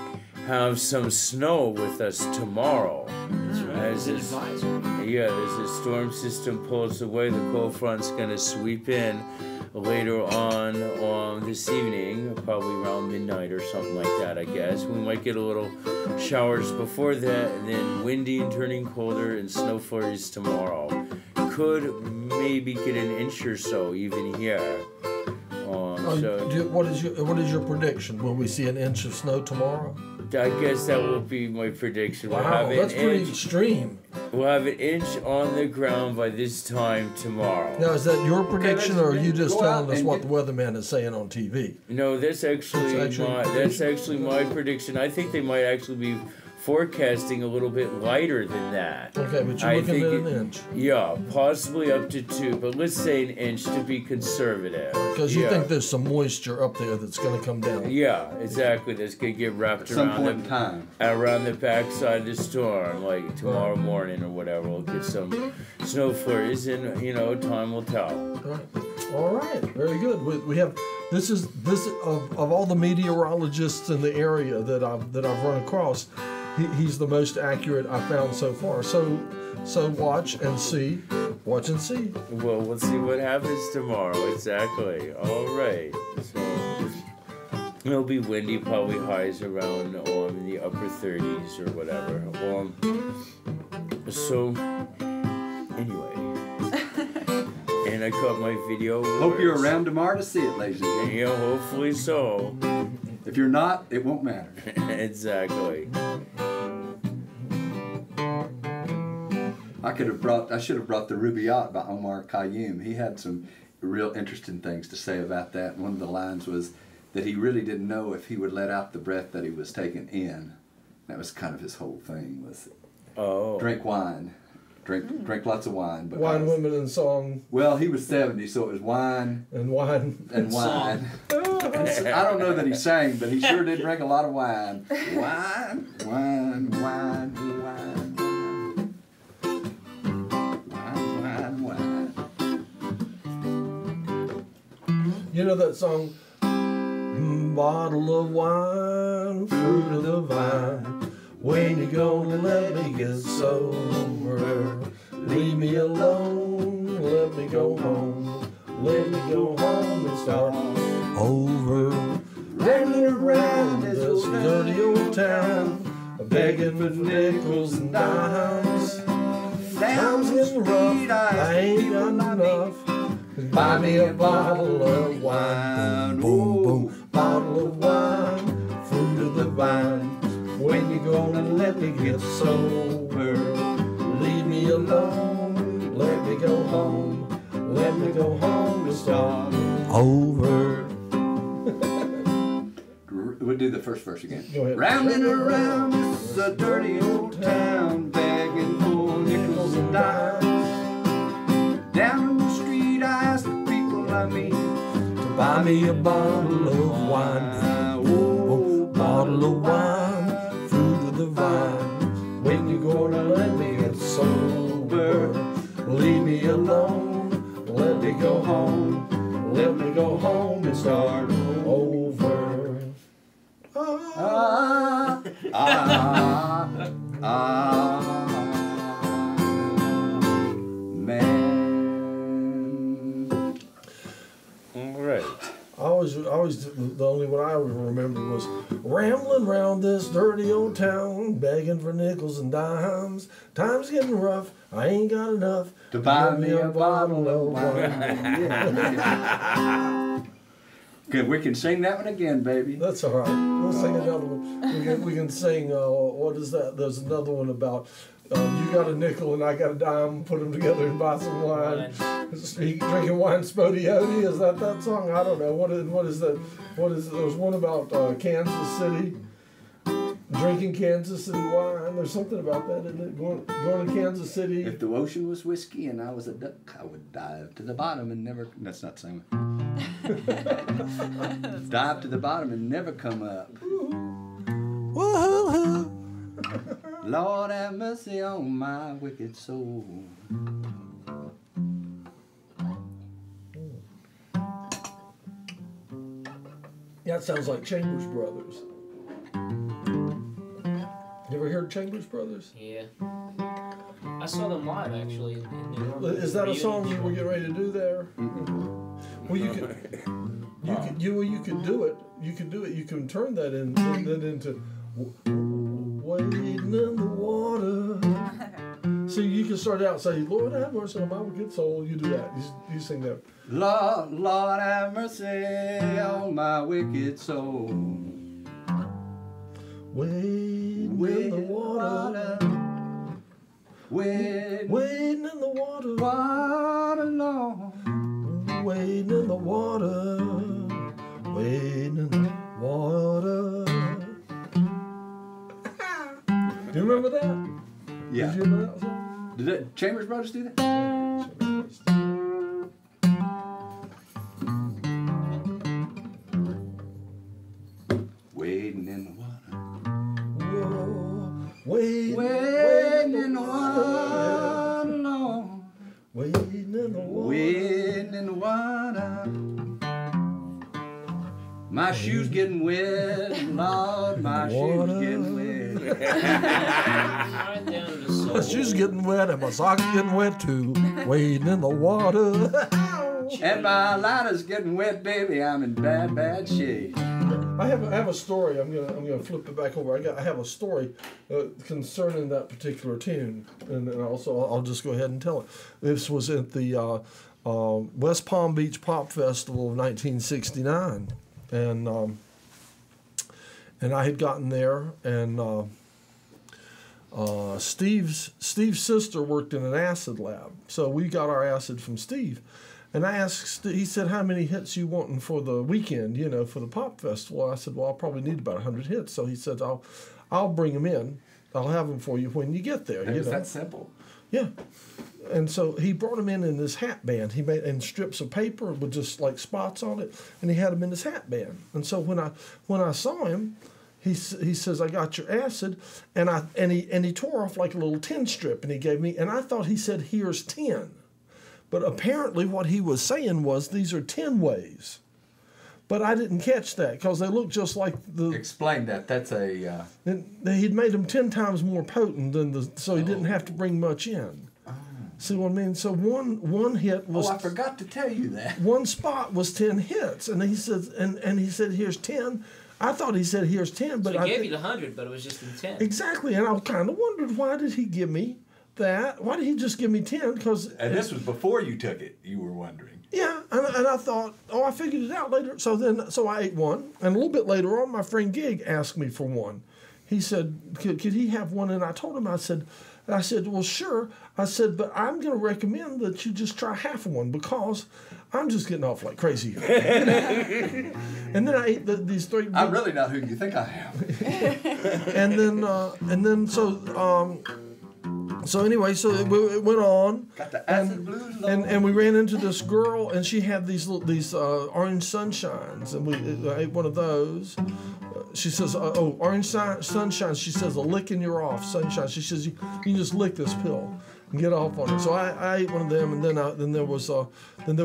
have some snow with us tomorrow. That's right. As It's an advisory. Yeah, as the storm system pulls away, the cold front's going to sweep in later on this evening, probably around midnight or something like that, I guess. We might get a little showers before that, and then windy and turning colder and snow flurries tomorrow. Could maybe get an inch or so even here. What is your prediction? Will we see an inch of snow tomorrow? I guess that will be my prediction. Wow, that's pretty extreme. We'll have an inch on the ground by this time tomorrow. Now, is that your prediction, or are you just telling us what the weatherman is saying on TV? No, that's actually my prediction. I think they might actually be forecasting a little bit lighter than that. Okay, but you're looking at an inch. Yeah, possibly up to 2, but let's say an inch to be conservative. Because you think there's some moisture up there that's going to come down. Yeah, exactly. That's going to get wrapped around the backside of the storm, like tomorrow morning or whatever. We'll get some snow flurries, and time will tell. All right, very good. We have this of all the meteorologists in the area that I've run across. He's the most accurate I've found so far. So watch and see. Watch and see. Well, we'll see what happens tomorrow. Exactly. All right. So it'll be windy, probably highs around the upper 30s or whatever. So anyway. And I caught my video. Hope you're around tomorrow to see it, ladies and gentlemen. Yeah, hopefully so. If you're not, it won't matter. Exactly. I should have brought the Rubaiyat by Omar Khayyam. He had some real interesting things to say about that. One of the lines was that he really didn't know if he would let out the breath that he was taking in. That was kind of his whole thing, was drink wine. Drink lots of wine. Wine, women, and song. Well, he was 70, so it was wine. And wine. And wine. I don't know that he sang, but he sure did drink a lot of wine. Wine, wine, wine, wine. Wine, wine, wine. You know that song? Bottle of wine, fruit of the vine. When you gonna let me get sober? Leave me alone, let me go home. Let me go home and start over. Rambling around this dirty old town, begging for nickels and dimes. Time's getting rough, I ain't got enough. Buy me a bottle of wine. Boom, boom, bottle of wine, fruit of the vine. When you gonna let me get sober? Leave me alone, let me go home. Let me go home and start over. We'll do the first verse again. Go ahead. Rounding around this dirty old town, begging for nickels and dimes. Down the street I ask the people I meet to buy me a bottle of wine. Oh, bottle of wine, fruit of the vine. When you gonna let me get sober? Leave me alone, let me go home. Let me go home and start over. Man. All right. I always the only one I remember was rambling around this dirty old town, begging for nickels and dimes. Time's getting rough, I ain't got enough to buy me a bottle of wine. Good, we can sing that one again, baby. That's all right. We'll sing another one. We can sing. What is that? There's another one about. You got a nickel and I got a dime. Put them together and buy some wine. Drinking wine, spodioti. Is that song? I don't know. What is that? There's one about Kansas City. Drinking Kansas City wine. There's something about that, isn't it? Going to Kansas City. If the ocean was whiskey and I was a duck, I would dive to the bottom and never. That's not singing. Dive to the bottom and never come up. Woohoo! Lord have mercy on my wicked soul. That sounds like Chambers Brothers. You ever heard Chambers Brothers? Yeah. I saw them live actually in New York. Is that a song you were getting ready to do there? Well, you could do it. You could do it. You can turn that into wading in the water. See, you can start out saying, Lord have mercy on my wicked soul. You do that. You sing that. Lord, Lord have mercy on my wicked soul. Wading in the water. Wading in the water. Water, Lord. Wading in the water. Wading in the water. Do you remember that? Yeah. Did you remember that song? Did that Chambers Brothers do that? Wading in the water. Whoa, wading in the water, Lord. Wading in the water. Wading in the water. My shoes getting wet, Lord. My shoes getting wet. My shoes getting wet and my socks getting wet too. Wading in the water. And my lighter's getting wet, baby. I'm in bad, bad shape. I have a story. I'm gonna flip it back over. I have a story concerning that particular tune, and also I'll just go ahead and tell it. This was at the West Palm Beach Pop Festival of 1969, and I had gotten there, and Steve's sister worked in an acid lab, so we got our acid from Steve. And I asked, he said, how many hits you wanting for the weekend, for the pop festival? I said, well, I'll probably need about 100 hits. So he said, I'll bring them in. I'll have them for you when you get there. It was that simple. Yeah. And so he brought them in this hat band. He made in strips of paper with just like spots on it, and he had them in his hat band. And so when I saw him, he says, I got your acid, and he tore off like a little 10 strip, and he gave me, and I thought he said, here's 10. But apparently what he was saying was these are 10 ways. But I didn't catch that because they look just like the... Explain that. That's a... He'd made them 10 times more potent than so he didn't have to bring much in. Oh. See what I mean? So one hit was... Oh, I forgot to tell you that. One spot was 10 hits. And he said, and he said, here's 10. I thought he said, here's 10. But so he gave you the 100, but it was just in 10. Exactly. And I kind of wondered, why did he give me that? Why did he just give me 10? Because this was before you took it. You were wondering. Yeah, and I thought, I figured it out later. So I ate one, and a little bit later on, my friend Gig asked me for one. He said, could he have one? And I told him, I said, well, sure. I said, but I'm going to recommend that you just try half of one because I'm just getting off like crazy. And then I ate these three. I'm really not who you think I am. So anyway, so it went on, and we ran into this girl, and she had these orange sunshines, and we ate one of those. She says, orange sunshines. She says, a lick and you're off. Sunshine. She says, you can just lick this pill and get off on it. So I ate one of them, and then there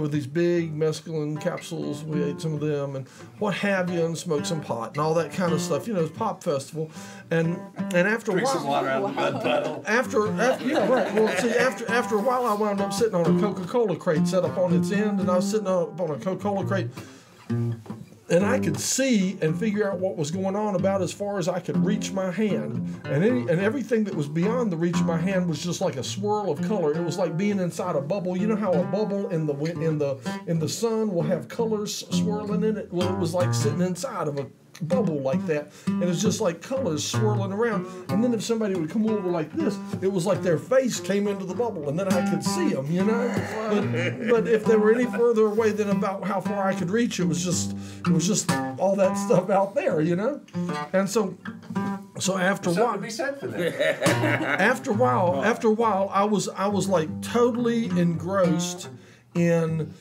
were these big mescaline capsules. We ate some of them, and what have you, and smoked some pot and all that kind of stuff. It's pop festival, and after a while, some water out of the mud puddle. After yeah, right. Well, see, after a while, I wound up sitting on a Coca-Cola crate set up on its end, and I was sitting up on a Coca-Cola crate. And I could see and figure out what was going on about as far as I could reach my hand, and everything that was beyond the reach of my hand was just like a swirl of color. It was like being inside a bubble. You know how a bubble in the sun will have colors swirling in it? Well, it was like sitting inside of a bubble like that, and it's just like colors swirling around. And then if somebody would come over like this, it was like their face came into the bubble, and then I could see them, But if they were any further away than about how far I could reach, it was just all that stuff out there, And so after a while, be said for that. after a while, I was like totally engrossed in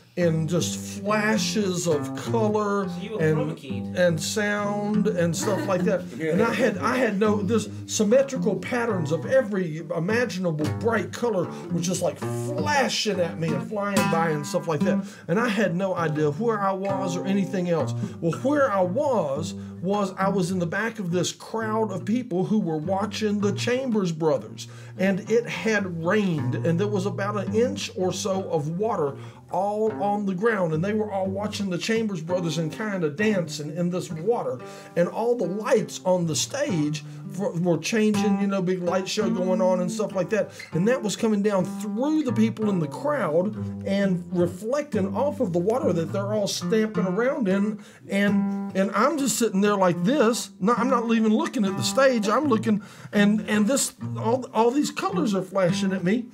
just flashes of color and sound and stuff like that. And I had this symmetrical patterns of every imaginable bright color was just like flashing at me and flying by and stuff like that. And I had no idea where I was or anything else. Well, where I was I was in the back of this crowd of people who were watching the Chambers Brothers. And it had rained, and there was about an inch or so of water all on the ground, and they were all watching the Chambers Brothers and kind of dancing in this water. And all the lights on the stage were changing, you know, big light show going on and stuff like that. And that was coming down through the people in the crowd and reflecting off of the water that they're all stamping around in. And I'm just sitting there like this. No, I'm not even looking at the stage. I'm looking, and this all these colors are flashing at me.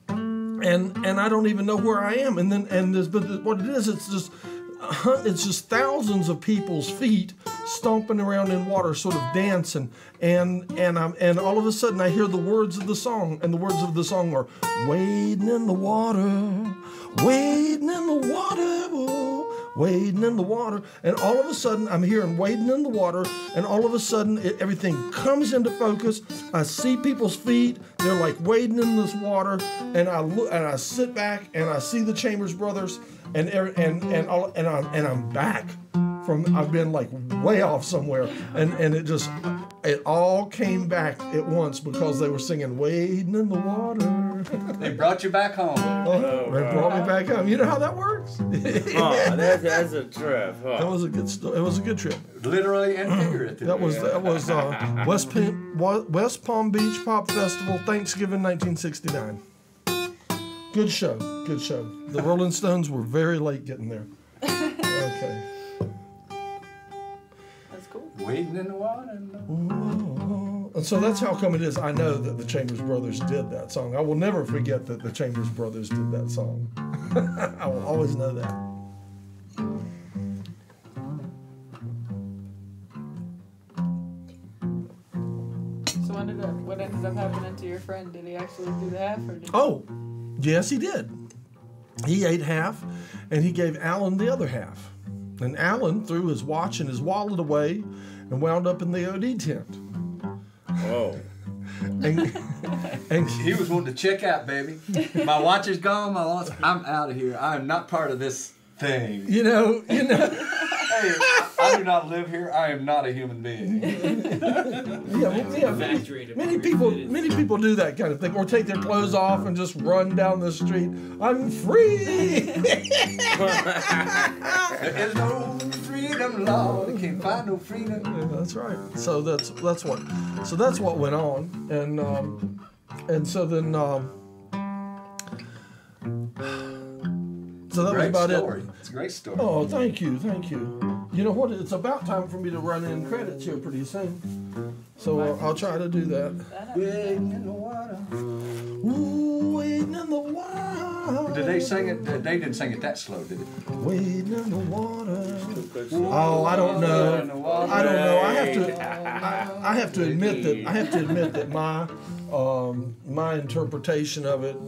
And I don't even know where I am. But what it is, it's just thousands of people's feet stomping around in water, sort of dancing. And all of a sudden I hear the words of the song, and the words of the song are wading in the water, wading in the water, oh, wading in the water. And all of a sudden I'm hearing wading in the water, and all of a sudden everything comes into focus. I see people's feet. They're like wading in this water, and I look and I sit back and I see the Chambers Brothers, and I'm back from, I've been like way off somewhere, and it all came back at once because they were singing wading in the water. They brought you back home. They brought me back home. You know how that works? That's a trip. Huh? That was a good story. It was a good trip. Literally and figuratively. That was West Palm Beach Pop Festival, Thanksgiving 1969. Good show. Good show. The Rolling Stones were very late getting there. Okay. That's cool. Wading in the water. And so that's how come it is I know that the Chambers Brothers did that song. I will never forget that the Chambers Brothers did that song. I will always know that. So what ended up happening to your friend? Did he actually do the half, or did Oh, yes, he did. He ate half, and he gave Alan the other half. And Alan threw his watch and his wallet away and wound up in the OD tent. Oh. And he was wanting to check out, baby. My watch is gone. I'm out of here. I am not part of this thing. You know. Hey, I do not live here. I am not a human being. Many people do that kind of thing, or take their clothes off and just run down the street. I'm free. There is no freedom, Lord. I can't find no freedom. Yeah, that's right. So that's what went on, and so then. So that was about it. It's a great story. Oh, thank you. You know what? It's about time for me to run in credits here pretty soon. So I'll try to do that. Wading in the water. Ooh, wading in the water. Did they sing it? They didn't sing it that slow, did it? Wading in the water. Oh, I don't know. I have to admit that my interpretation of it,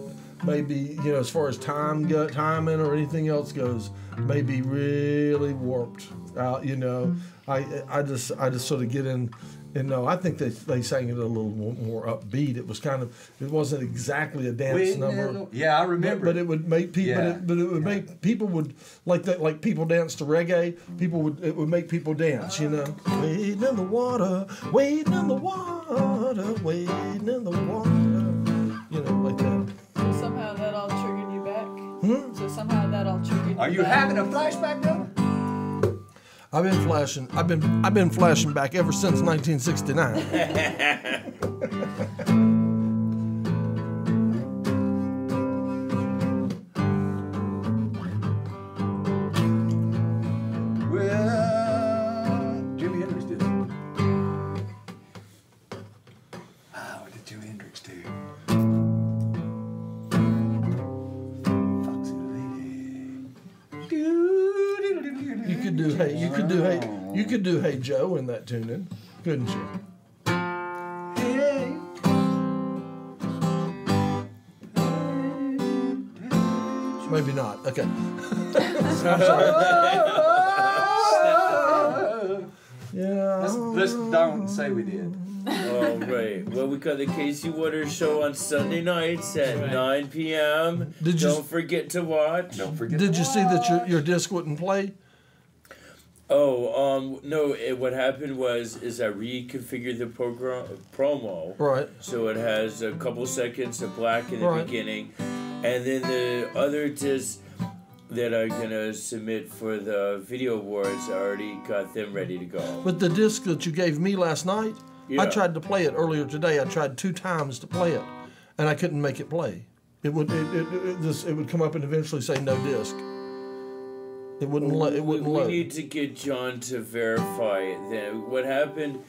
maybe, you know, as far as timing or anything else goes, may be really warped. You know, I just sort of get in, and no, I think they sang it a little more upbeat. It was it wasn't exactly a dance number. Yeah, I remember. But it would make people. Yeah. But it would make people would like people dance to reggae. It would make people dance. You know, wading in the water, wading in the water, wading in the water. You know, like that. So somehow that all triggered you back? So somehow that all triggered you back? Are you having a flashback though? I've been flashing back ever since 1969. Well, Jimi Hendrix did it. What did Jimi Hendrix do? Foxy Lady. You could do Hey Joe in that tuning, couldn't you? Hey. Maybe not. Okay. Yeah. Let's don't say we did. All right. Well, we got the Casey Waters show on Sunday nights at 9 p.m. Don't forget to watch. Don't forget. Did you see that your disc wouldn't play? Oh, no. What happened is I reconfigured the promo. Right. So it has a couple seconds of black in the beginning, and then the other disc. that I'm gonna submit for the video awards. I already got them ready to go. But the disc that you gave me last night, I tried to play it earlier today. I tried 2 times to play it, and I couldn't make it play. It would come up and eventually say no disc. It wouldn't load. We need to get John to verify it. Then what happened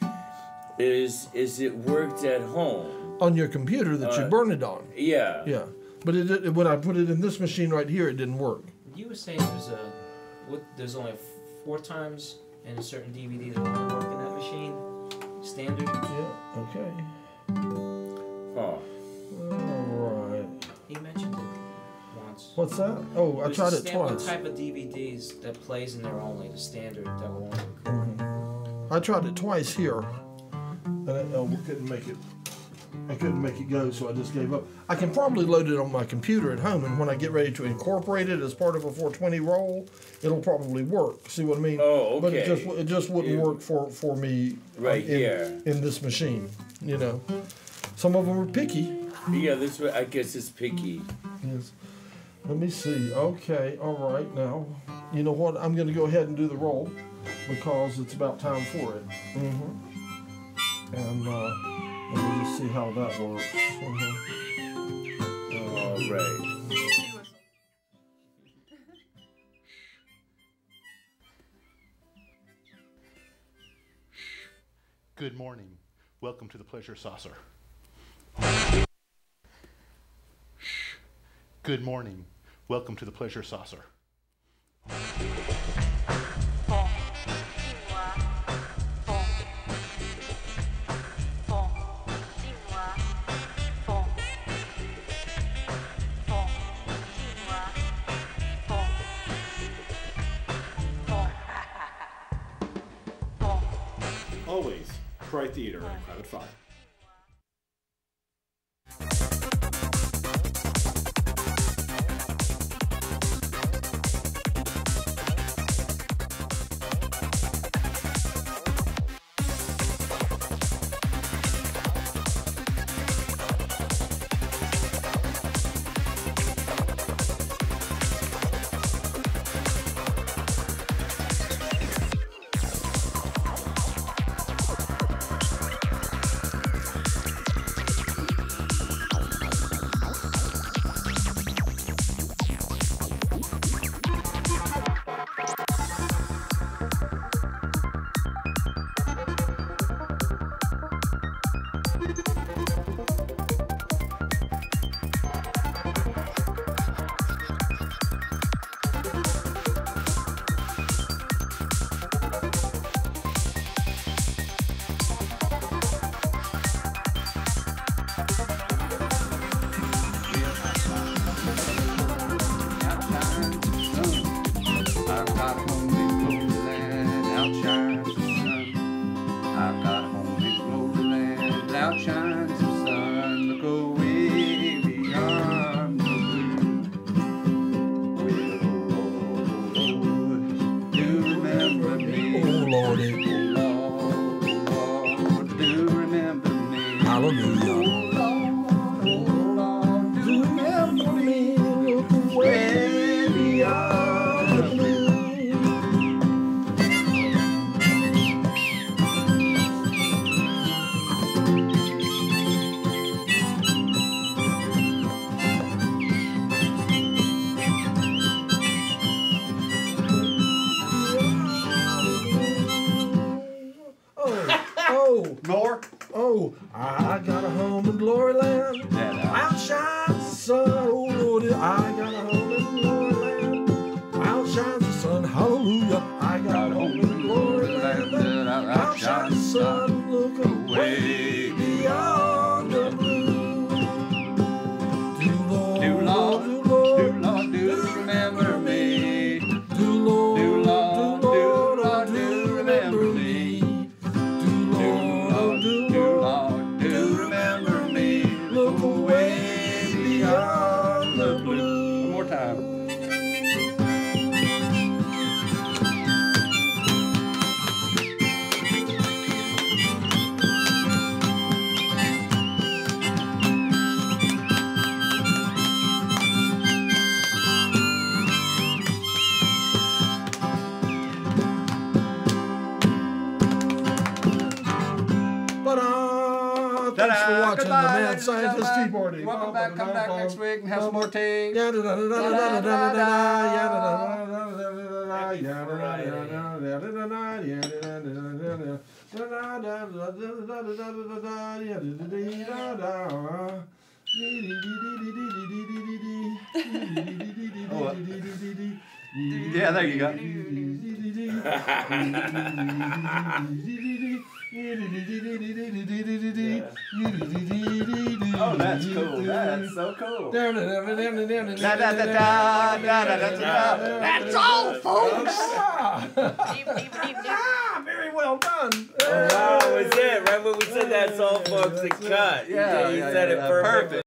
is it worked at home on your computer that you burn it on. Yeah. Yeah, but when I put it in this machine right here, it didn't work. You were saying there's only 4 times in a certain DVD that only work in that machine. Standard. Yeah. Okay. Oh. All right. He mentioned it once. What's that? Oh, I tried it twice. One type of DVDs that plays in there only, the standard that will only work. I tried it twice here, and I couldn't make it. I couldn't make it go, so I just gave up. I can probably load it on my computer at home, and when I get ready to incorporate it as part of a 420 roll, it'll probably work. See what I mean? Oh, okay. But it just wouldn't work for me in this machine. You know, some of them are picky. Yeah, this way I guess it's picky. Yes. Let me see. Okay, all right. Now, you know what? I'm going to go ahead and do the roll because it's about time for it. And let me just see how that works. All right. Good morning. Welcome to the Pleasure Saucer. Good morning. Welcome to the Pleasure Saucer. Always Cry Theater and a Crowded Fire. I got a home in glory land. Outshines the sun. Oh Lord, I got a home in glory land. Outshines the sun. Hallelujah. I got a home in glory land. Outshines the sun. Look away beyond the blue. Do Lord, do Lord, do Lord, do remember me. Do Lord, do Lord, do Lord, do remember me. Look away beyond the blue. One more time. Ta-da! Thanks for watching the Mad Scientist Tea Party. Welcome back. Come back next week and have some more tea. Yeah, there you go. Oh, that's cool. That's so cool. That's all, folks. Very well done. Oh, that was it. Right when we said that's all, folks, it cut. Yeah, you said it perfect.